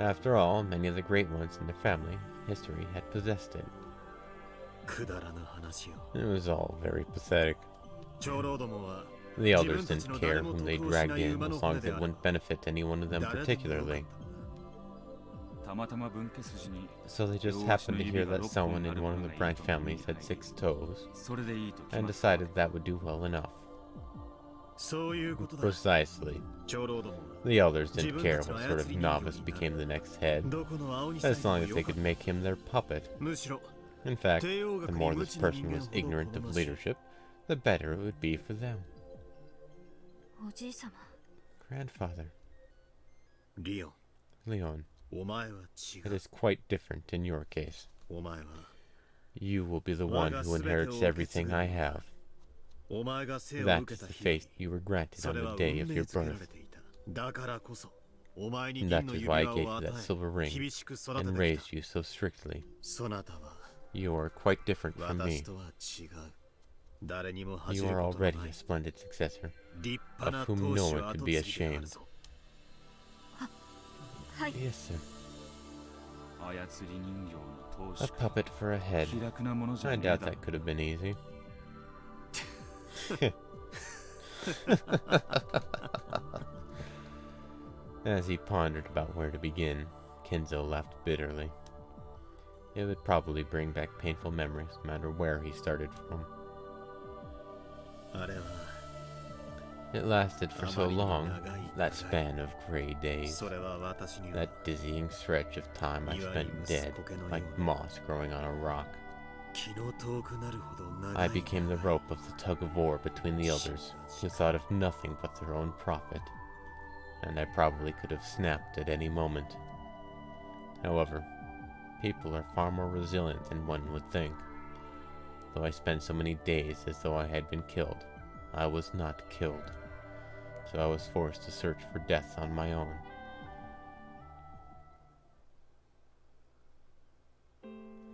After all, many of the great ones in their family history had possessed it. It was all very pathetic. The elders didn't care whom they dragged in as long as it wouldn't benefit any one of them particularly. So they just happened to hear that someone in one of the branch families had 6 toes, and decided that would do well enough. Precisely. The elders didn't care what sort of novice became the next head, as long as they could make him their puppet. In fact, the more this person was ignorant of leadership, the better it would be for them. Grandfather. Leon. It is quite different in your case. You will be the one who inherits everything I have. That is the fate you were granted on the day of your birth. And that is why I gave you that silver ring and raised you so strictly. You are quite different from me. You are already a splendid successor, of whom no one could be ashamed. Yes, sir. A puppet for a head. I doubt that could have been easy. As he pondered about where to begin, Kinzo laughed bitterly. It would probably bring back painful memories, no matter where he started from. It lasted for so long, that span of gray days, that dizzying stretch of time I spent dead, like moss growing on a rock. I became the rope of the tug-of-war between the elders, who thought of nothing but their own profit, and I probably could have snapped at any moment. However, people are far more resilient than one would think. Though I spent so many days as though I had been killed, I was not killed. So I was forced to search for death on my own.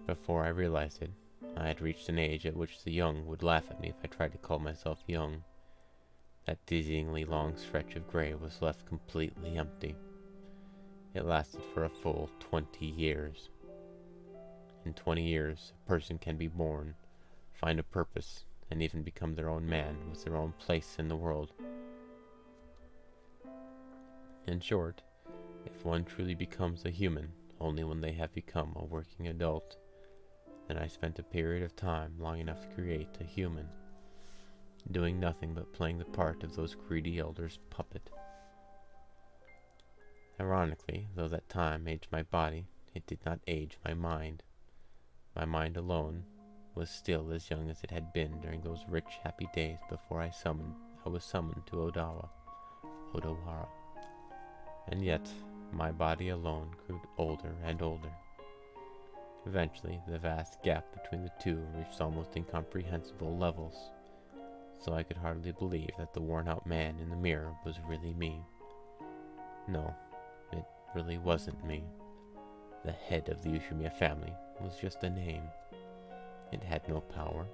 Before I realized it, I had reached an age at which the young would laugh at me if I tried to call myself young. That dizzyingly long stretch of gray was left completely empty. It lasted for a full 20 years. In 20 years, a person can be born, find a purpose, and even become their own man with their own place in the world. In short, if one truly becomes a human only when they have become a working adult, then I spent a period of time long enough to create a human, doing nothing but playing the part of those greedy elders' puppet. Ironically, though that time aged my body, it did not age my mind. My mind alone was still as young as it had been during those rich, happy days before I was summoned to Odawara. And yet, my body alone grew older and older. Eventually, the vast gap between the two reached almost incomprehensible levels, so I could hardly believe that the worn-out man in the mirror was really me. No, it really wasn't me. The head of the Ushimiya family was just a name. It had no power.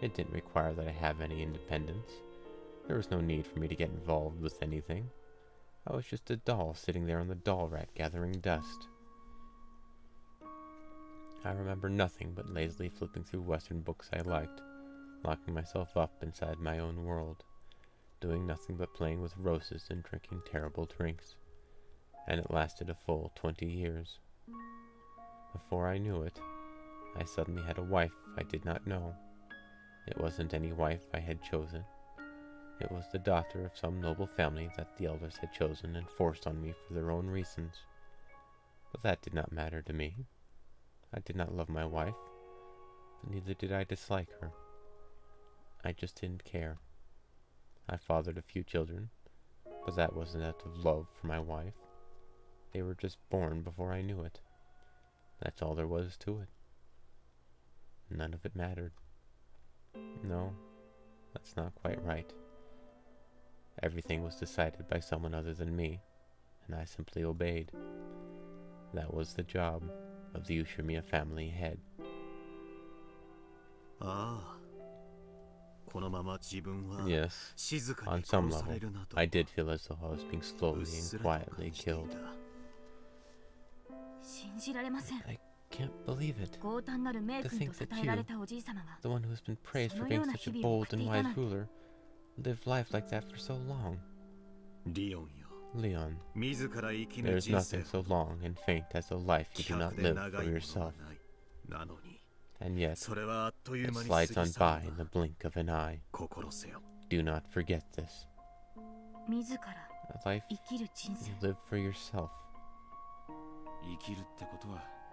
It didn't require that I have any independence. There was no need for me to get involved with anything. I was just a doll sitting there on the doll rack gathering dust. I remember nothing but lazily flipping through Western books I liked, locking myself up inside my own world, doing nothing but playing with roses and drinking terrible drinks. And it lasted a full 20 years. Before I knew it, I suddenly had a wife I did not know. It wasn't any wife I had chosen. It was the daughter of some noble family that the elders had chosen and forced on me for their own reasons. But that did not matter to me. I did not love my wife, but neither did I dislike her. I just didn't care. I fathered a few children, but that wasn't out of love for my wife. They were just born before I knew it. That's all there was to it. None of it mattered. No, that's not quite right. Everything was decided by someone other than me, and I simply obeyed. That was the job of the Ushimiya family head. Yes, on some level, I did feel as though I was being slowly and quietly killed. I can't believe it. To think that you, the one who has been praised for being such a bold and wise ruler, lived life like that for so long. Leon, there is nothing so long and faint as a life you do not live for yourself. And yet, it slides on by in the blink of an eye. Do not forget this. A life you live for yourself.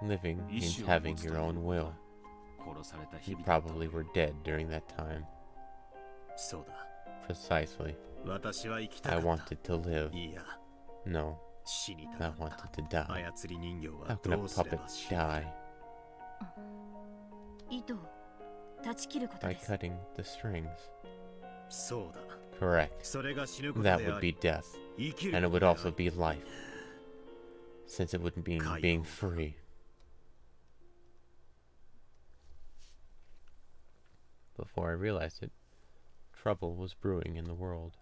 Living means having your own will. You probably were dead during that time. Precisely. I wanted to live. No, I wanted to die. How can a puppet die? By cutting the strings. Correct. That would be death. And it would also be life, since it would mean being free. Before I realized it, trouble was brewing in the world.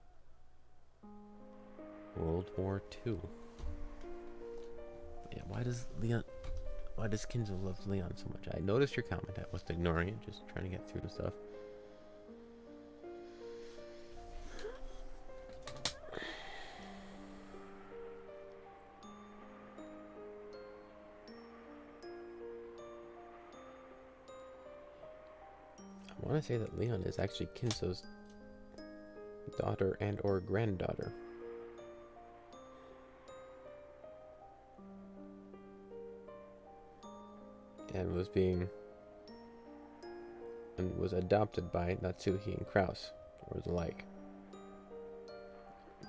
World War II. Yeah, why does Kinzo love Leon so much? I noticed your comment. I was ignoring it, just trying to get through the stuff. I want to say that Leon is actually Kinzo's daughter and or granddaughter. And was adopted by Natsuhi and Kraus, or the like.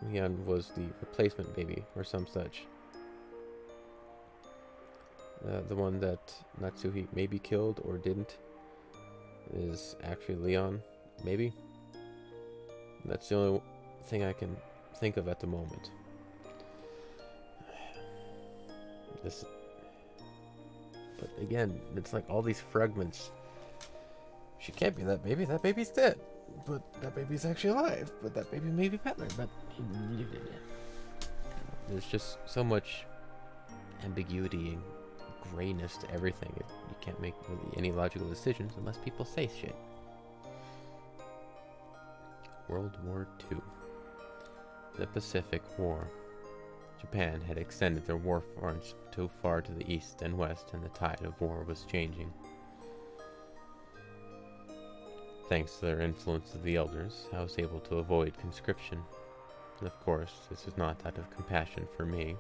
Leon was the replacement baby, or some such. The one that Natsuhi maybe killed or didn't is actually Leon, maybe. That's the only thing I can think of at the moment. But again, it's like all these fragments. She can't be that baby. That baby's dead. But that baby's actually alive. But that baby may be Petler. But there's just so much ambiguity and grayness to everything. You can't make really any logical decisions unless people say shit. World War II. The Pacific War. Japan had extended their war fronts too far to the east and west, and the tide of war was changing. Thanks to their influence of the elders, I was able to avoid conscription. And of course, this was not out of compassion for me.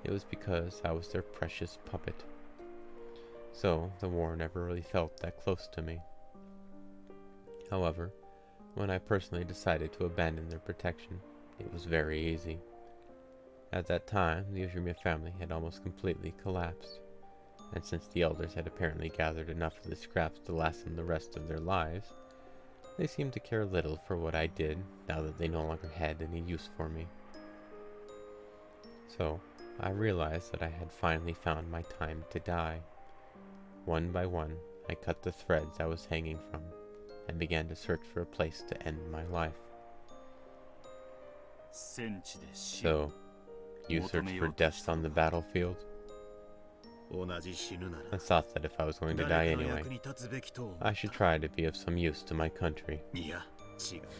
It was because I was their precious puppet. So, the war never really felt that close to me. However, when I personally decided to abandon their protection, it was very easy. At that time, the Ushimiya family had almost completely collapsed, and since the elders had apparently gathered enough of the scraps to last them the rest of their lives, they seemed to care little for what I did, now that they no longer had any use for me. So, I realized that I had finally found my time to die. One by one, I cut the threads I was hanging from, and began to search for a place to end my life. So, you searched for deaths on the battlefield? I thought that if I was going to die anyway, I should try to be of some use to my country.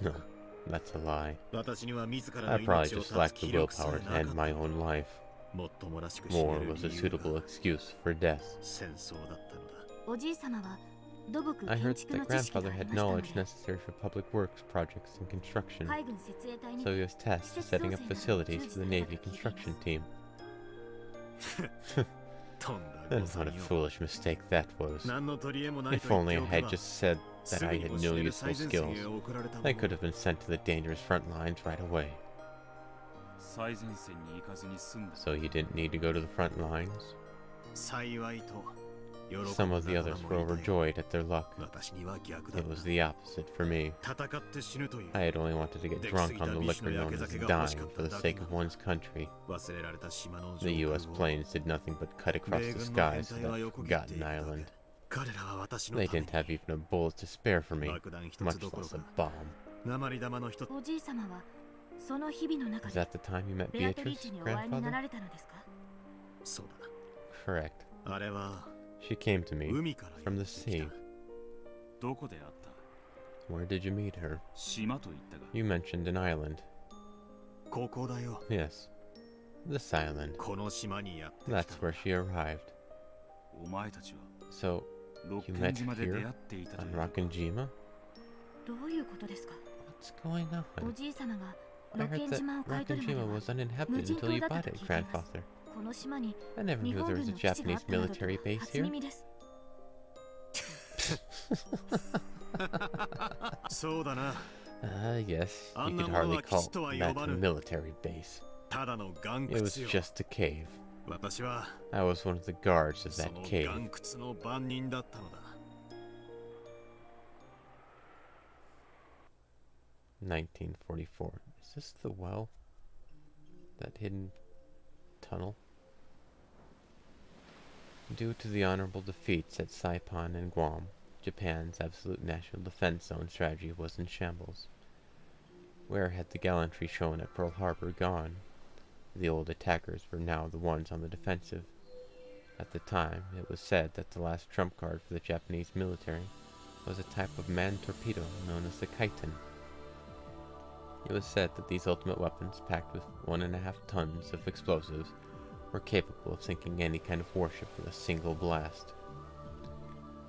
No, that's a lie. I probably just lacked the willpower to end my own life. War was a suitable excuse for death. I heard that grandfather had knowledge necessary for public works projects and construction, so he was tasked with setting up facilities for the Navy construction team. And what a foolish mistake that was. If only I had just said that I had no useful skills, I could have been sent to the dangerous front lines right away. So you didn't need to go to the front lines? Some of the others were overjoyed at their luck. It was the opposite for me. I had only wanted to get drunk on the liquor known as dying for the sake of one's country. The U.S. planes did nothing but cut across the skies of that forgotten island. They didn't have even a bullet to spare for me, much less a bomb. Was that the time you met Beatrice, grandfather? Correct. She came to me from the sea. Where did you meet her? You mentioned an island. Yes, this island. That's where she arrived. So, you met here on Rakanjima? What's going on? I heard that Rakanjima was uninhabited until you bought it, grandfather. I never knew there was a Japanese military base here. Yes, you could hardly call that a military base. It was just a cave. I was one of the guards of that cave. 1944. Is this the well? That hidden tunnel? Due to the honorable defeats at Saipan and Guam, Japan's absolute national defense zone strategy was in shambles. Where had the gallantry shown at Pearl Harbor gone? The old attackers were now the ones on the defensive. At the time, it was said that the last trump card for the Japanese military was a type of manned torpedo known as the Kaiten. It was said that these ultimate weapons, packed with 1.5 tons of explosives, were capable of sinking any kind of warship with a single blast.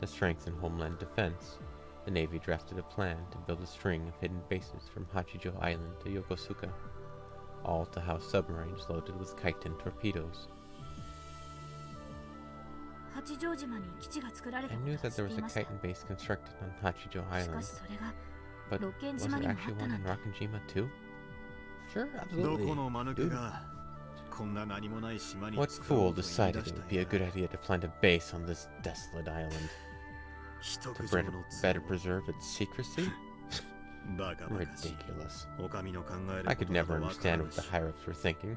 To strengthen homeland defense, the Navy drafted a plan to build a string of hidden bases from Hachijo Island to Yokosuka, all to house submarines loaded with Kaiten torpedoes. I knew that there was a Kaiten base constructed on Hachijo Island, but was there actually one in Rakanjima too? Sure, absolutely. Dude. What fool decided it would be a good idea to plant a base on this desolate island? To better preserve its secrecy? Ridiculous. I could never understand what the higher-ups were thinking,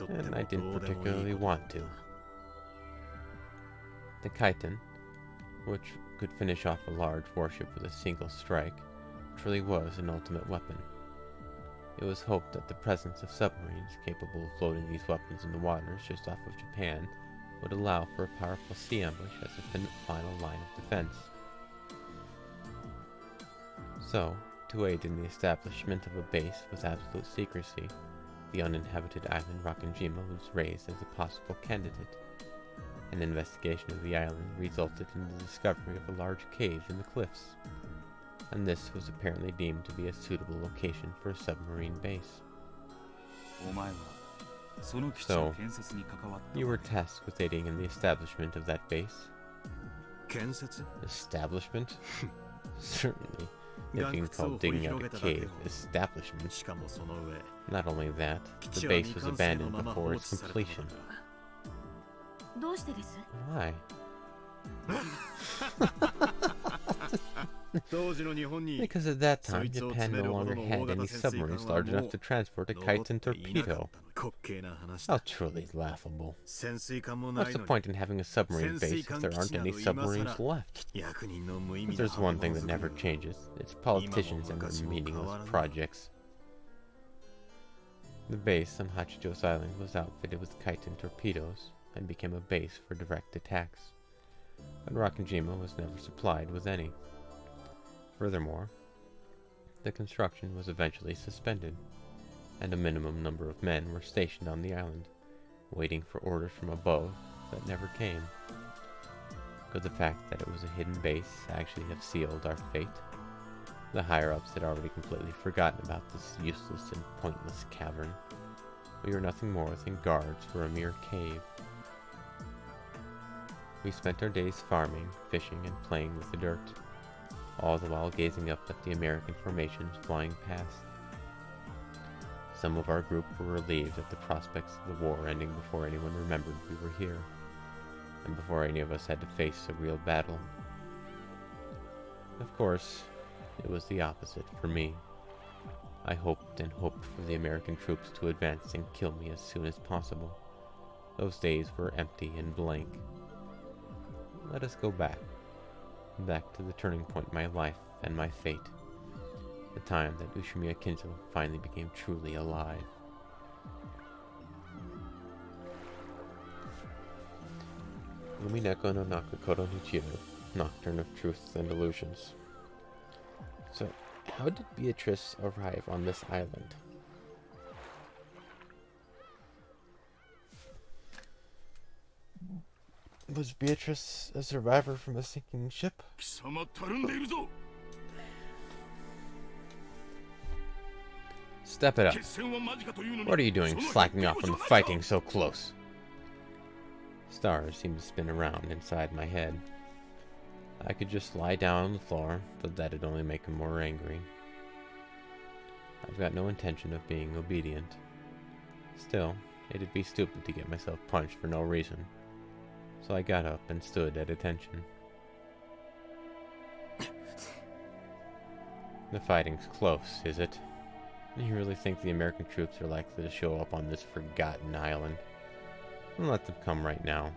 and I didn't particularly want to. The chiton, which could finish off a large warship with a single strike, truly was an ultimate weapon. It was hoped that the presence of submarines capable of floating these weapons in the waters just off of Japan would allow for a powerful sea ambush as a final line of defense. So, to aid in the establishment of a base with absolute secrecy, the uninhabited island Rakanjima was raised as a possible candidate. An investigation of the island resulted in the discovery of a large cave in the cliffs, and this was apparently deemed to be a suitable location for a submarine base. So, you were tasked with aiding in the establishment of that base? Establishment? Certainly, if you can call digging out a cave establishment. Not only that, the base was abandoned before its completion. Why? Because at that time, Japan no longer had any submarines large enough to transport a chiton torpedo. How truly laughable. What's the point in having a submarine base if there aren't any submarines left? If there's one thing that never changes, it's politicians and their meaningless projects. The base on Hachijo's island was outfitted with chiton torpedoes and became a base for direct attacks, but Rakanjima was never supplied with any. Furthermore, the construction was eventually suspended, and a minimum number of men were stationed on the island, waiting for orders from above that never came. Could the fact that it was a hidden base actually have sealed our fate? The higher-ups had already completely forgotten about this useless and pointless cavern. We were nothing more than guards for a mere cave. We spent our days farming, fishing, and playing with the dirt, all the while gazing up at the American formations flying past. Some of our group were relieved at the prospects of the war ending before anyone remembered we were here, and before any of us had to face a real battle. Of course, it was the opposite for me. I hoped and hoped for the American troops to advance and kill me as soon as possible. Those days were empty and blank. Let us go back to the turning point in my life and my fate, the time that Ushimiya Kinzo finally became truly alive. Umineko no Nakakoro Nichiru, Nocturne of Truths and Illusions. So, how did Beatrice arrive on this island? Was Beatrice a survivor from a sinking ship? Step it up. What are you doing, slacking off from the fighting so close? Stars seemed to spin around inside my head. I could just lie down on the floor, but that'd only make him more angry. I've got no intention of being obedient. Still, it'd be stupid to get myself punched for no reason. So I got up and stood at attention. The fighting's close, is it? You really think the American troops are likely to show up on this forgotten island? I'll let them come right now.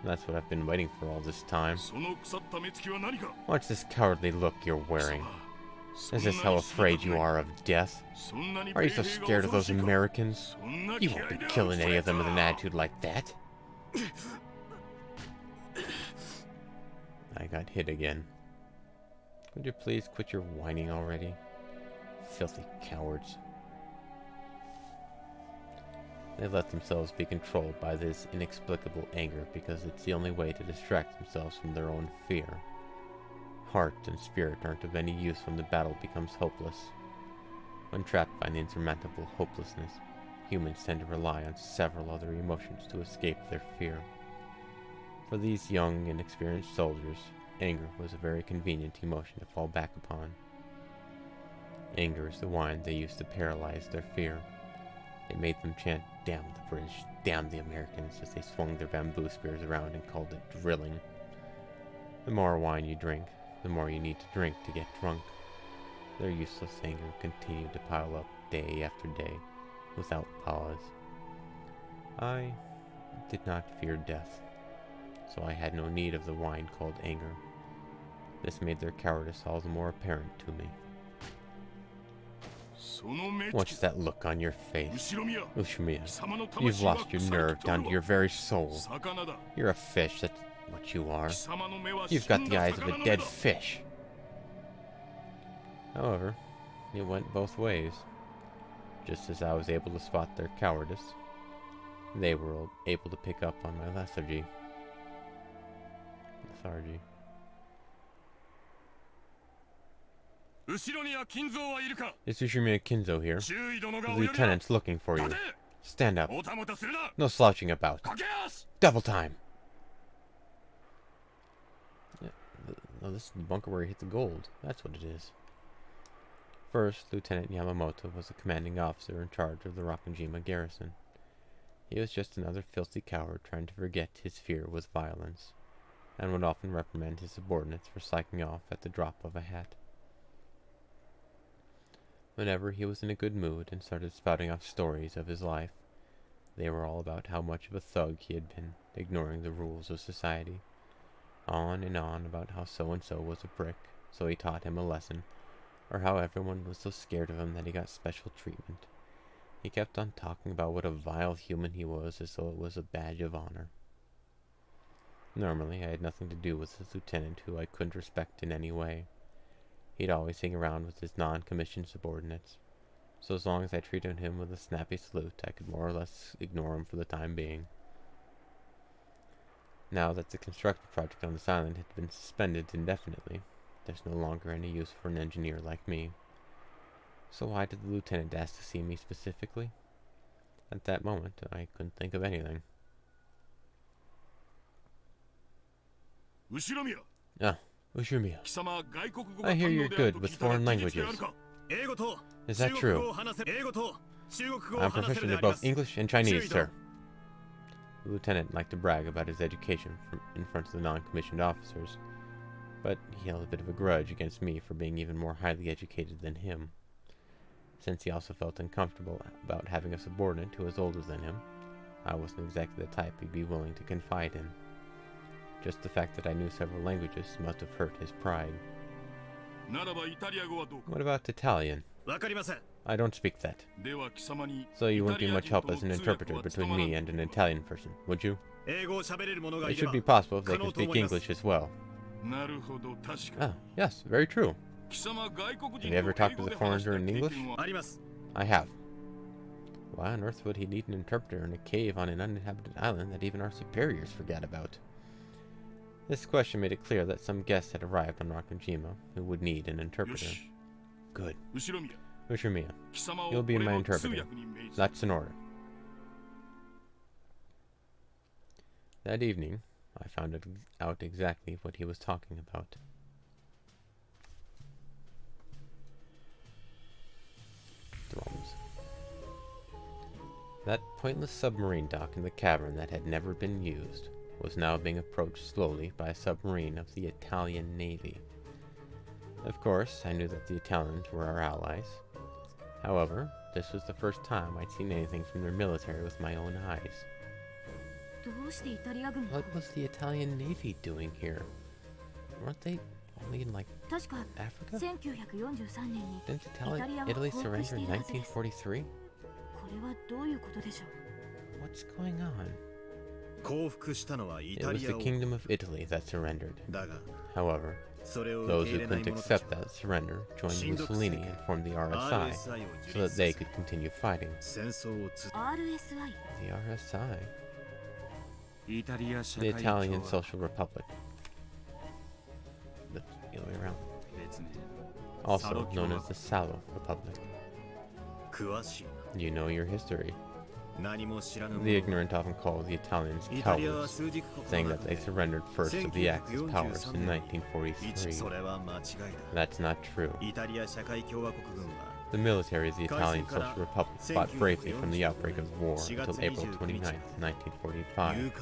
That's what I've been waiting for all this time. Watch this cowardly look you're wearing. Is this how afraid you are of death? Are you so scared of those Americans? You won't be killing any of them with an attitude like that. I got hit again. Could you please quit your whining already? Filthy cowards. They let themselves be controlled by this inexplicable anger because it's the only way to distract themselves from their own fear. Heart and spirit aren't of any use when the battle becomes hopeless. When trapped by an insurmountable hopelessness, humans tend to rely on several other emotions to escape their fear. For these young, inexperienced soldiers, anger was a very convenient emotion to fall back upon. Anger is the wine they used to paralyze their fear. It made them chant, "Damn the British, damn the Americans," as they swung their bamboo spears around and called it drilling. The more wine you drink, the more you need to drink to get drunk. Their useless anger continued to pile up day after day, without pause. I did not fear death. so I had no need of the wine called anger. This made their cowardice all the more apparent to me. What's that look on your face? Ushiromiya, you've lost your nerve down to your very soul. You're a fish, that's what you are. You've got the eyes of a dead fish. However, it went both ways. Just as I was able to spot their cowardice, they were able to pick up on my lethargy. Is Ushimiya Kinzo here? The lieutenant's looking for you. Stand up. No slouching about. Double time! Yeah, no, this is the bunker where he hit the gold. That's what it is. First, Lieutenant Yamamoto was the commanding officer in charge of the Rakunjima garrison. He was just another filthy coward trying to forget his fear with violence, and would often reprimand his subordinates for slacking off at the drop of a hat. Whenever he was in a good mood and started spouting off stories of his life, they were all about how much of a thug he had been, ignoring the rules of society. On and on about how so-and-so was a prick, so he taught him a lesson, or how everyone was so scared of him that he got special treatment. He kept on talking about what a vile human he was as though it was a badge of honor. Normally, I had nothing to do with this lieutenant who I couldn't respect in any way. He'd always hang around with his non-commissioned subordinates, so as long as I treated him with a snappy salute, I could more or less ignore him for the time being. Now that the construction project on this island had been suspended indefinitely, there's no longer any use for an engineer like me. So why did the lieutenant ask to see me specifically? At that moment, I couldn't think of anything. Ah, Ushimiya. I hear you're good with foreign languages. Is that true? I'm proficient in both English and Chinese, sir. The lieutenant liked to brag about his education in front of the non-commissioned officers, but he held a bit of a grudge against me for being even more highly educated than him. Since he also felt uncomfortable about having a subordinate who was older than him, I wasn't exactly the type he'd be willing to confide in. Just the fact that I knew several languages must have hurt his pride. What about Italian? I don't speak that. So you wouldn't be much help as an interpreter between me and an Italian person, would you? It should be possible if they can speak English as well. Ah, yes, very true. Have you ever talked to the foreigner in English? I have. Why on earth would he need an interpreter in a cave on an uninhabited island that even our superiors forgot about? This question made it clear that some guests had arrived on Rakunjima who would need an interpreter. Good. Ushimiya, you'll be my interpreter. That's an order. That evening, I found out exactly what he was talking about. Drums. That pointless submarine dock in the cavern that had never been used was now being approached slowly by a submarine of the Italian Navy. Of course, I knew that the Italians were our allies. However, this was the first time I'd seen anything from their military with my own eyes. What was the Italian Navy doing here? Weren't they only in, like, Africa? Didn't Italy surrender in 1943? What's going on? It was the Kingdom of Italy that surrendered. However, those who couldn't accept that surrender joined Mussolini and formed the RSI so that they could continue fighting. The RSI? The Italian Social Republic. The other way around. Also known as the Salo Republic. You know your history. The ignorant often call the Italians cowards, saying that they surrendered first to the Axis powers in 1943. That's not true. The military of the Italian Social Republic fought bravely from the outbreak of the war until April 29, 1945.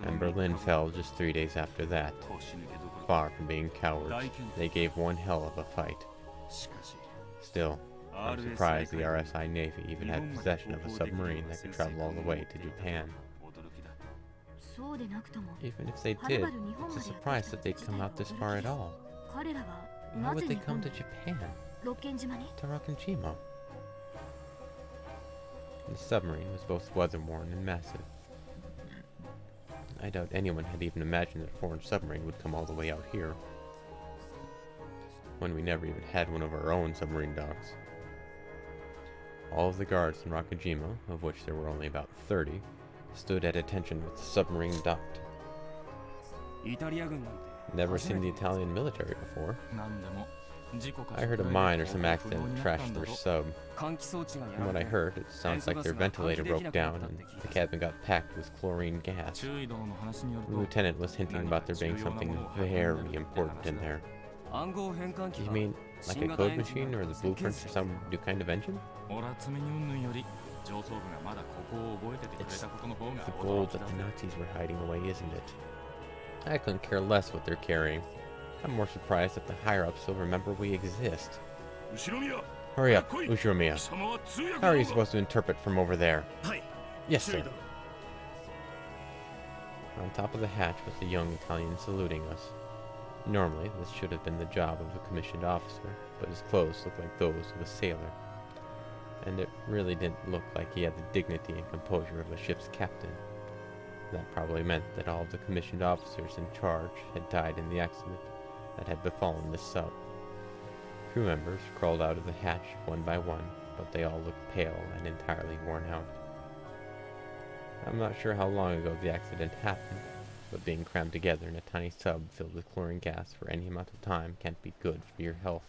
And Berlin fell just 3 days after that. Far from being cowards, they gave one hell of a fight. Still, I'm surprised the RSI Navy even had possession of a submarine that could travel all the way to Japan. Even if they did, it's a surprise that they'd come out this far at all. Why would they come to Japan? To Rokkenjima? The submarine was both weather-worn and massive. I doubt anyone had even imagined that a foreign submarine would come all the way out here, when we never even had one of our own submarine docks. All of the guards in Rokkenjima, of which there were only about 30, stood at attention with the submarine docked. Never seen the Italian military before. I heard a mine or some accident trashed their sub. From what I heard, it sounds like their ventilator broke down and the cabin got packed with chlorine gas. The lieutenant was hinting about there being something very important in there. You mean like a code machine or the blueprints for some new kind of engine? It's the gold that the Nazis were hiding away, isn't it? I couldn't care less what they're carrying. I'm more surprised that the higher-ups will remember we exist. Hurry up, Ushiromiya. How are you supposed to interpret from over there? Yes, sir. On top of the hatch was the young Italian saluting us. Normally, this should have been the job of a commissioned officer, but his clothes looked like those of a sailor. And it really didn't look like he had the dignity and composure of a ship's captain. That probably meant that all of the commissioned officers in charge had died in the accident that had befallen this sub. Crew members crawled out of the hatch one by one, but they all looked pale and entirely worn out. I'm not sure how long ago the accident happened, but being crammed together in a tiny sub filled with chlorine gas for any amount of time can't be good for your health.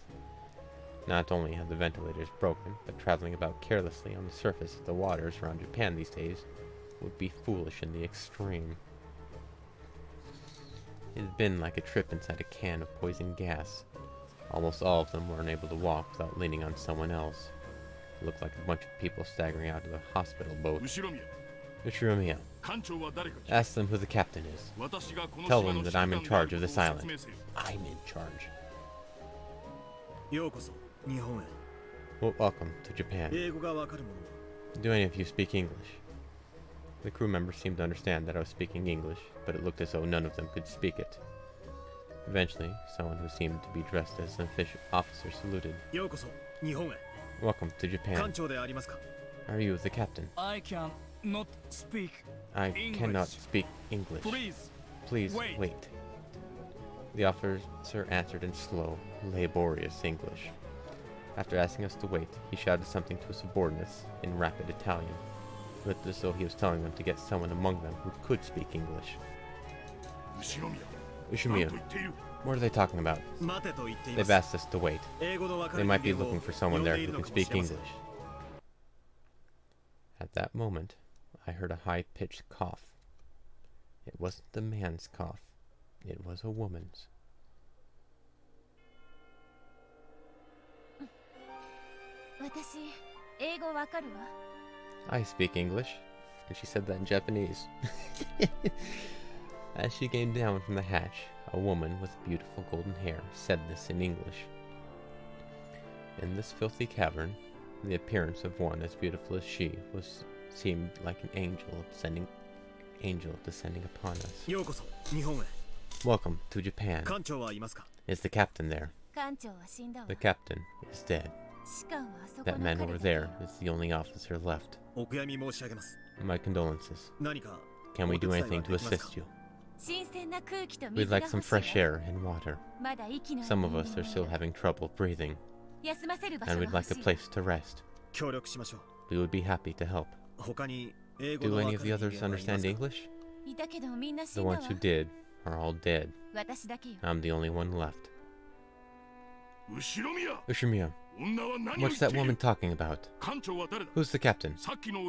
Not only have the ventilators broken, but traveling about carelessly on the surface of the waters around Japan these days would be foolish in the extreme. It had been like a trip inside a can of poison gas. Almost all of them were unable to walk without leaning on someone else. It looked like a bunch of people staggering out of a hospital boat. Ushiromiya, ask them who the captain is. Tell them that I'm in charge of this island. I'm in charge. Well, welcome to Japan. Do any of you speak English? The crew members seemed to understand that I was speaking English, but it looked as though none of them could speak it. Eventually, someone who seemed to be dressed as an officer saluted. Welcome to Japan. Are you the captain? I cannot speak English. Please wait. The officer answered in slow, laborious English. After asking us to wait, he shouted something to his subordinates in rapid Italian. It looked as though he was telling them to get someone among them who could speak English. Ushiromiya, what are they talking about? They've asked us to wait. They might be looking for someone there who can speak English. At that moment, I heard a high-pitched cough. It wasn't the man's cough. It was a woman's. I speak English. And she said that in Japanese. As she came down from the hatch, a woman with beautiful golden hair said this in English. In this filthy cavern, the appearance of one as beautiful as she seemed like an angel descending upon us. Welcome to Japan. Is the captain there? The captain is dead. That man over there is the only officer left. My condolences. Can we do anything to assist you? We'd like some fresh air and water. Some of us are still having trouble breathing, and we'd like a place to rest. We would be happy to help. Do any of the others understand English? The ones who did are all dead. I'm the only one left. Ushiromiya, what's that woman talking about? Who's the captain?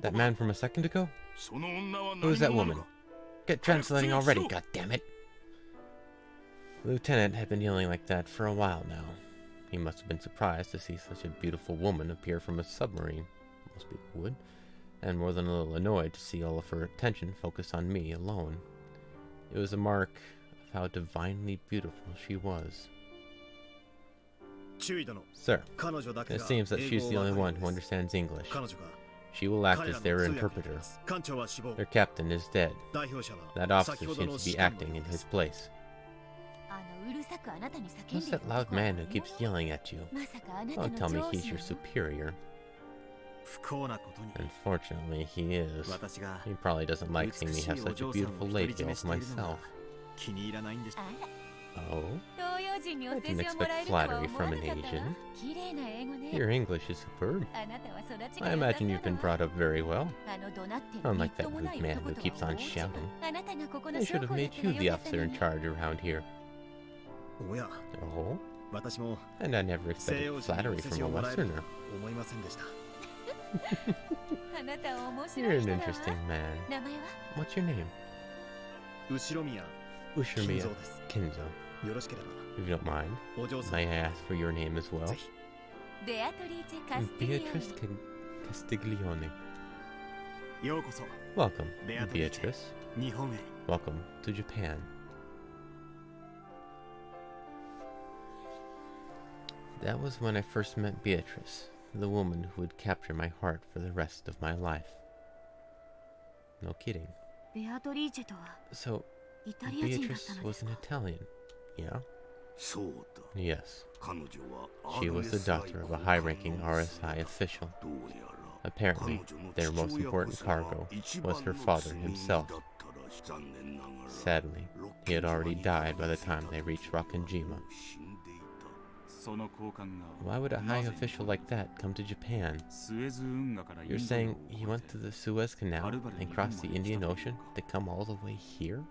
That man from a second ago? Who's that woman? Get translating already, goddammit! The lieutenant had been yelling like that for a while now. He must have been surprised to see such a beautiful woman appear from a submarine. Most people would. And more than a little annoyed to see all of her attention focused on me alone. It was a mark of how divinely beautiful she was. Sir, it seems that she's the only one who understands English. She will act as their interpreter. Their captain is dead. That officer seems to be acting in his place. Who's that loud man who keeps yelling at you? Don't tell me he's your superior. Unfortunately, he is. He probably doesn't like seeing me have such a beautiful lady all to myself. Oh? I didn't expect flattery from an Asian. Your English is superb. I imagine you've been brought up very well. Unlike that rude man who keeps on shouting. I should have made you the officer in charge around here. Oh? And I never expected flattery from a Westerner. You're an interesting man. What's your name? Ushimiya Kinzo. If you don't mind, may I ask for your name as well? Beatrice Castiglione. Welcome, Beatrice. Welcome to Japan. That was when I first met Beatrice, the woman who would capture my heart for the rest of my life. No kidding. So, Beatrice was an Italian, yeah? Yes. She was the daughter of a high-ranking RSI official. Apparently, their most important cargo was her father himself. Sadly, he had already died by the time they reached Rakanjima. Why would a high official like that come to Japan? You're saying he went to the Suez Canal and crossed the Indian Ocean to come all the way here?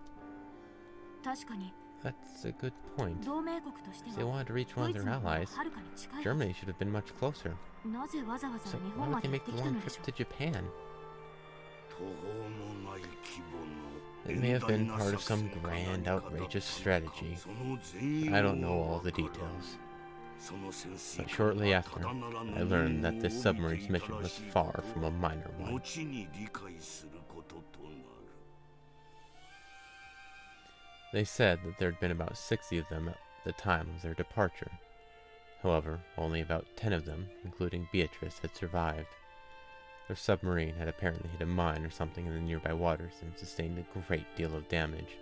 That's a good point. If they wanted to reach one of their allies, Germany should have been much closer. So why would they make the long trip to Japan? It may have been part of some grand, outrageous strategy. I don't know all the details. But shortly after, I learned that this submarine's mission was far from a minor one. They said that there had been about 60 of them at the time of their departure. However, only about 10 of them, including Beatrice, had survived. Their submarine had apparently hit a mine or something in the nearby waters and sustained a great deal of damage.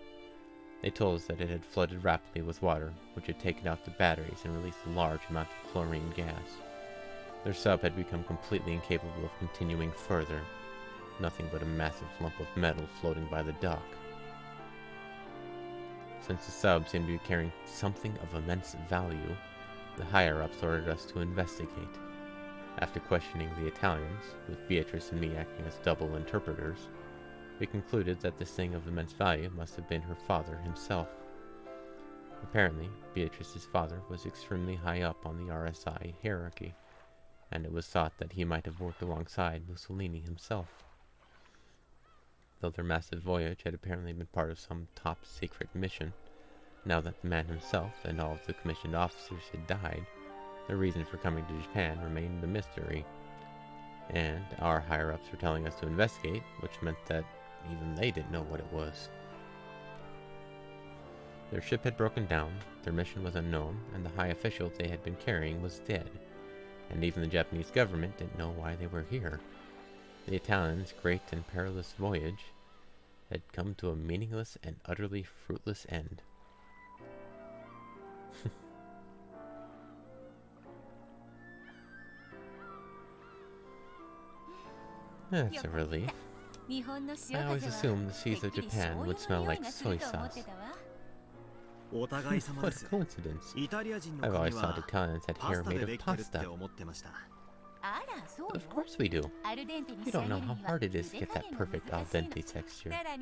They told us that it had flooded rapidly with water, which had taken out the batteries and released a large amount of chlorine gas. Their sub had become completely incapable of continuing further, nothing but a massive lump of metal floating by the dock. Since the sub seemed to be carrying something of immense value, the higher-ups ordered us to investigate. After questioning the Italians, with Beatrice and me acting as double interpreters, we concluded that this thing of immense value must have been her father himself. Apparently, Beatrice's father was extremely high up on the RSI hierarchy, and it was thought that he might have worked alongside Mussolini himself. Though their massive voyage had apparently been part of some top-secret mission, now that the man himself and all of the commissioned officers had died, their reason for coming to Japan remained a mystery. And our higher-ups were telling us to investigate, which meant that even they didn't know what it was. Their ship had broken down, their mission was unknown, and the high official they had been carrying was dead. And even the Japanese government didn't know why they were here. The Italians' great and perilous voyage had come to a meaningless and utterly fruitless end. That's a relief. I always assumed the seas of Japan would smell like soy sauce. What a coincidence. I've always thought Italians had hair made of pasta. Of course we do. You don't know how hard it is to get that perfect al dente texture. I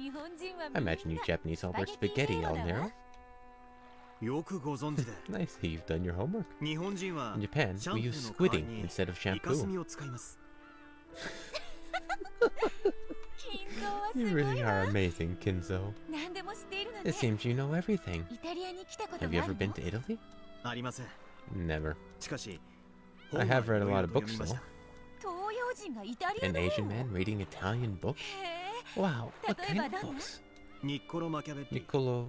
imagine you Japanese all wear spaghetti al nero. I see you've done your homework. In Japan, we use squidding instead of shampoo. You really are amazing, Kinzo. It seems you know everything. Have you ever been to Italy? Never. I have read a lot of books, though. An Asian man reading Italian books? Wow, what kind of books? Niccolo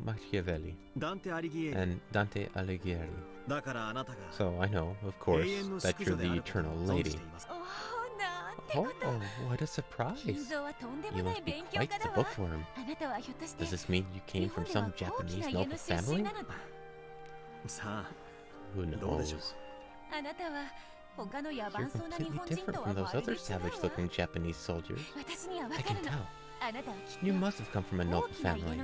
Machiavelli and Dante Alighieri. So I know, of course, that you're the eternal lady. Oh, why What a surprise! You must be quite the bookworm. Does this mean you came from some Japanese noble family? Who knows? You're completely different from those other savage-looking Japanese soldiers. I can tell. You must have come from a noble family.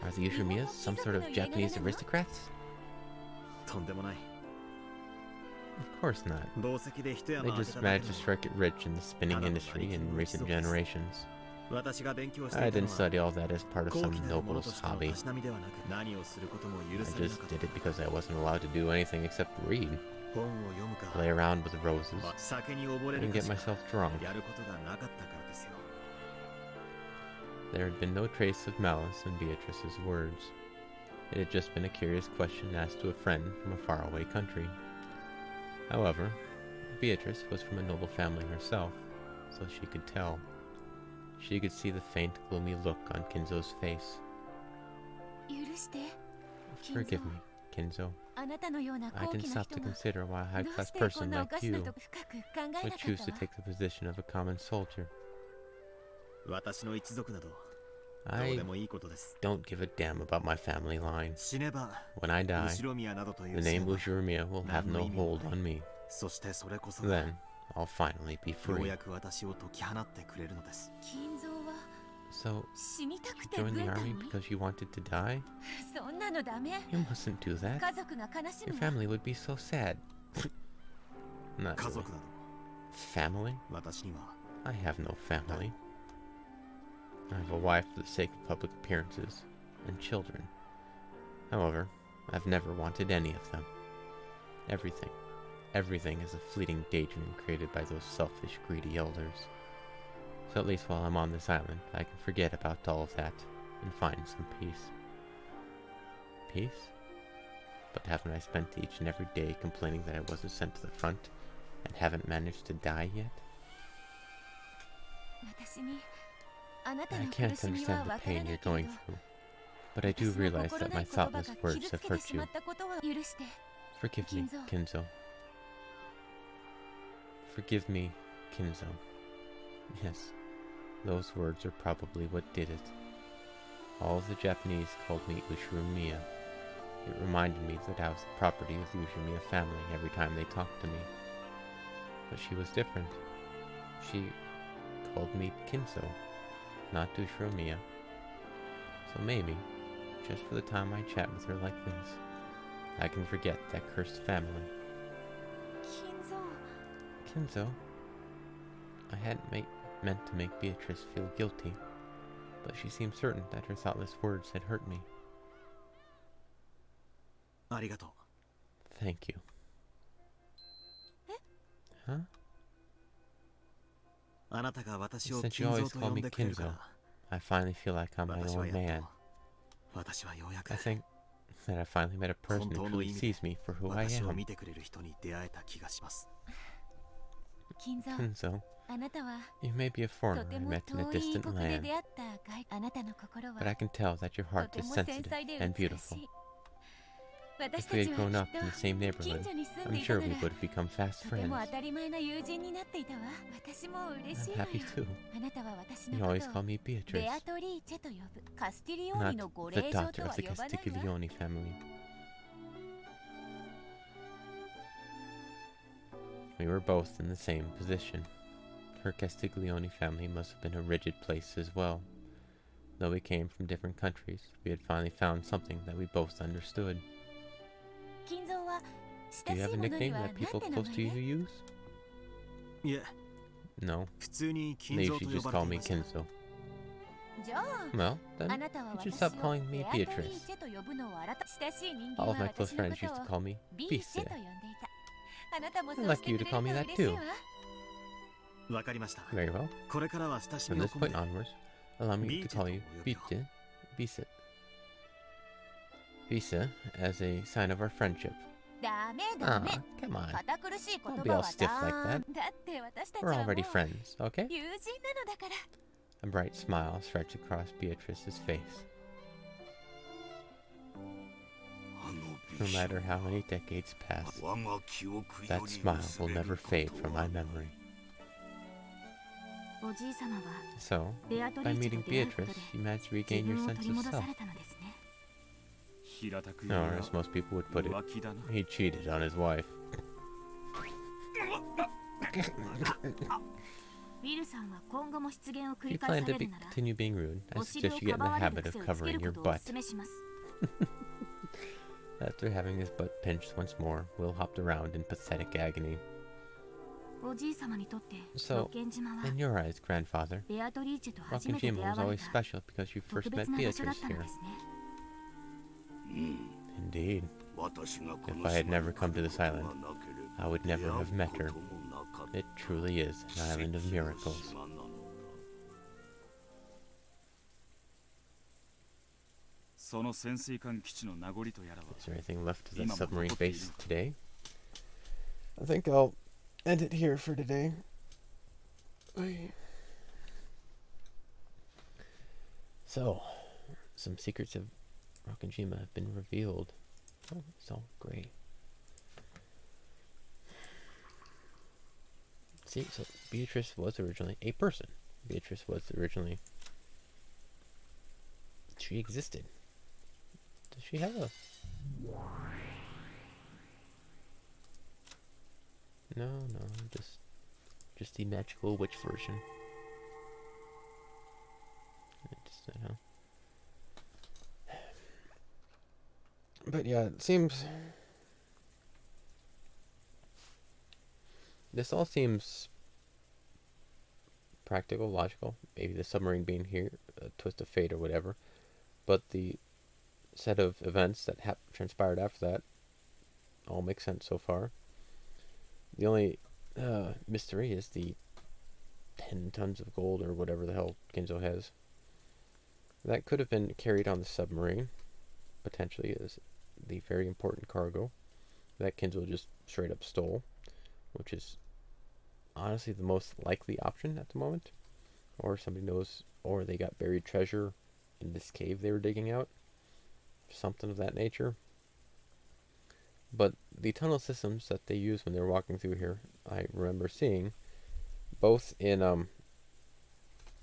Are the Ushimiyas some sort of Japanese aristocrats? Of course not. They just managed to strike it rich in the spinning industry in recent generations. I didn't study all that as part of some noble's hobby. I just did it because I wasn't allowed to do anything except read, play around with roses, and get myself drunk. There had been no trace of malice in Beatrice's words. It had just been a curious question asked to a friend from a faraway country. However, Beatrice was from a noble family herself, so she could tell. She could see the faint, gloomy look on Kinzo's face. Forgive me, Kinzo. I didn't stop to consider why a high-class person like you would choose to take the position of a common soldier. I don't give a damn about my family line. When I die, the name Ushiromiya will have no hold on me. Then, I'll finally be free. So, you joined the army because you wanted to die? You mustn't do that. Your family would be so sad. Not really. Family? I have no family. I have a wife for the sake of public appearances, and children. However, I've never wanted any of them. Everything is a fleeting daydream created by those selfish, greedy elders. So at least while I'm on this island, I can forget about all of that and find some peace. Peace? But haven't I spent each and every day complaining that I wasn't sent to the front and haven't managed to die yet? I can't understand the pain you're going through, but I do realize that my thoughtless words have hurt you. Forgive me, Kinzo. Forgive me, Kinzo. Yes, those words are probably what did it. All of the Japanese called me Ushiromiya. It reminded me that I was the property of the Ushiromiya family every time they talked to me. But she was different. She called me Kinzo, not Ushiromiya. So maybe, just for the time I chat with her like this, I can forget that cursed family. Kinzo? I hadn't meant to make Beatrice feel guilty, but she seemed certain that her thoughtless words had hurt me. Thank you. Huh? Since you always call me Kinzo, I finally feel like I'm my own man. I think that I finally met a person who truly sees me for who I am. Kinzo, you may be a foreigner I met in a distant land, but I can tell that your heart is sensitive and beautiful. If we had grown up in the same neighborhood, I'm sure we would have become fast friends. I'm happy too. You always call me Beatrice, not the daughter of the Castiglione family. We were both in the same position. Her Castiglione family must have been a rigid place as well. Though we came from different countries, we had finally found something that we both understood. Do you have a nickname that people close to you use? No. They usually just call me Kinzo. Well, then you should stop calling me Beatrice. All of my close friends used to call me Bise. I'd like you to call me that too. Very well. From this point onwards, allow me to call you Bise, as a sign of our friendship. Ah, come on. Don't be all stiff like that. We're already friends, okay? A bright smile stretched across Beatrice's face. No matter how many decades pass, that smile will never fade from my memory. So, by meeting Beatrice, you managed to regain your sense of self. Or, as most people would put it, he cheated on his wife. If you plan to continue being rude, I suggest you get in the habit of covering your butt. After having his butt pinched once more, Will hopped around in pathetic agony. So, in your eyes, grandfather, Rokkenjima was always special because you first met Beatrice here. Indeed. If I had never come to this island, I would never have met her. It truly is an island of miracles. Is there anything left of the submarine base today? I think I'll end it here for today. So, some secrets of Rokkenjima have been revealed. Oh, it's all gray. See, so Beatrice was originally a person. Beatrice was originally... She existed. Does she have a... No, just the magical witch version. But yeah, it seems... This all seems practical, logical. Maybe the submarine being here, a twist of fate or whatever. But the set of events that transpired after that all make sense so far. The only mystery is the 10 tons of gold or whatever the hell Ginzo has. That could have been carried on the submarine, potentially, as the very important cargo that Ginzo just straight up stole, which is honestly the most likely option at the moment. Or somebody knows, or they got buried treasure in this cave they were digging out. Something of that nature. But the tunnel systems that they use when they're walking through here, I remember seeing both in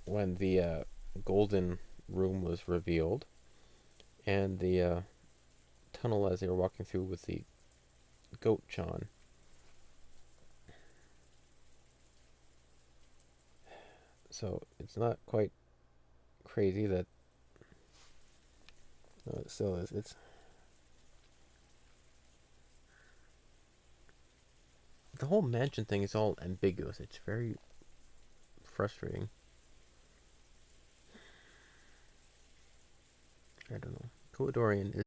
when the golden room was revealed, and the tunnel as they were walking through with the goat Chan. So it's not quite crazy that... No, it still is. It's... The whole mansion thing is all ambiguous. It's very frustrating. I don't know. Koadorian is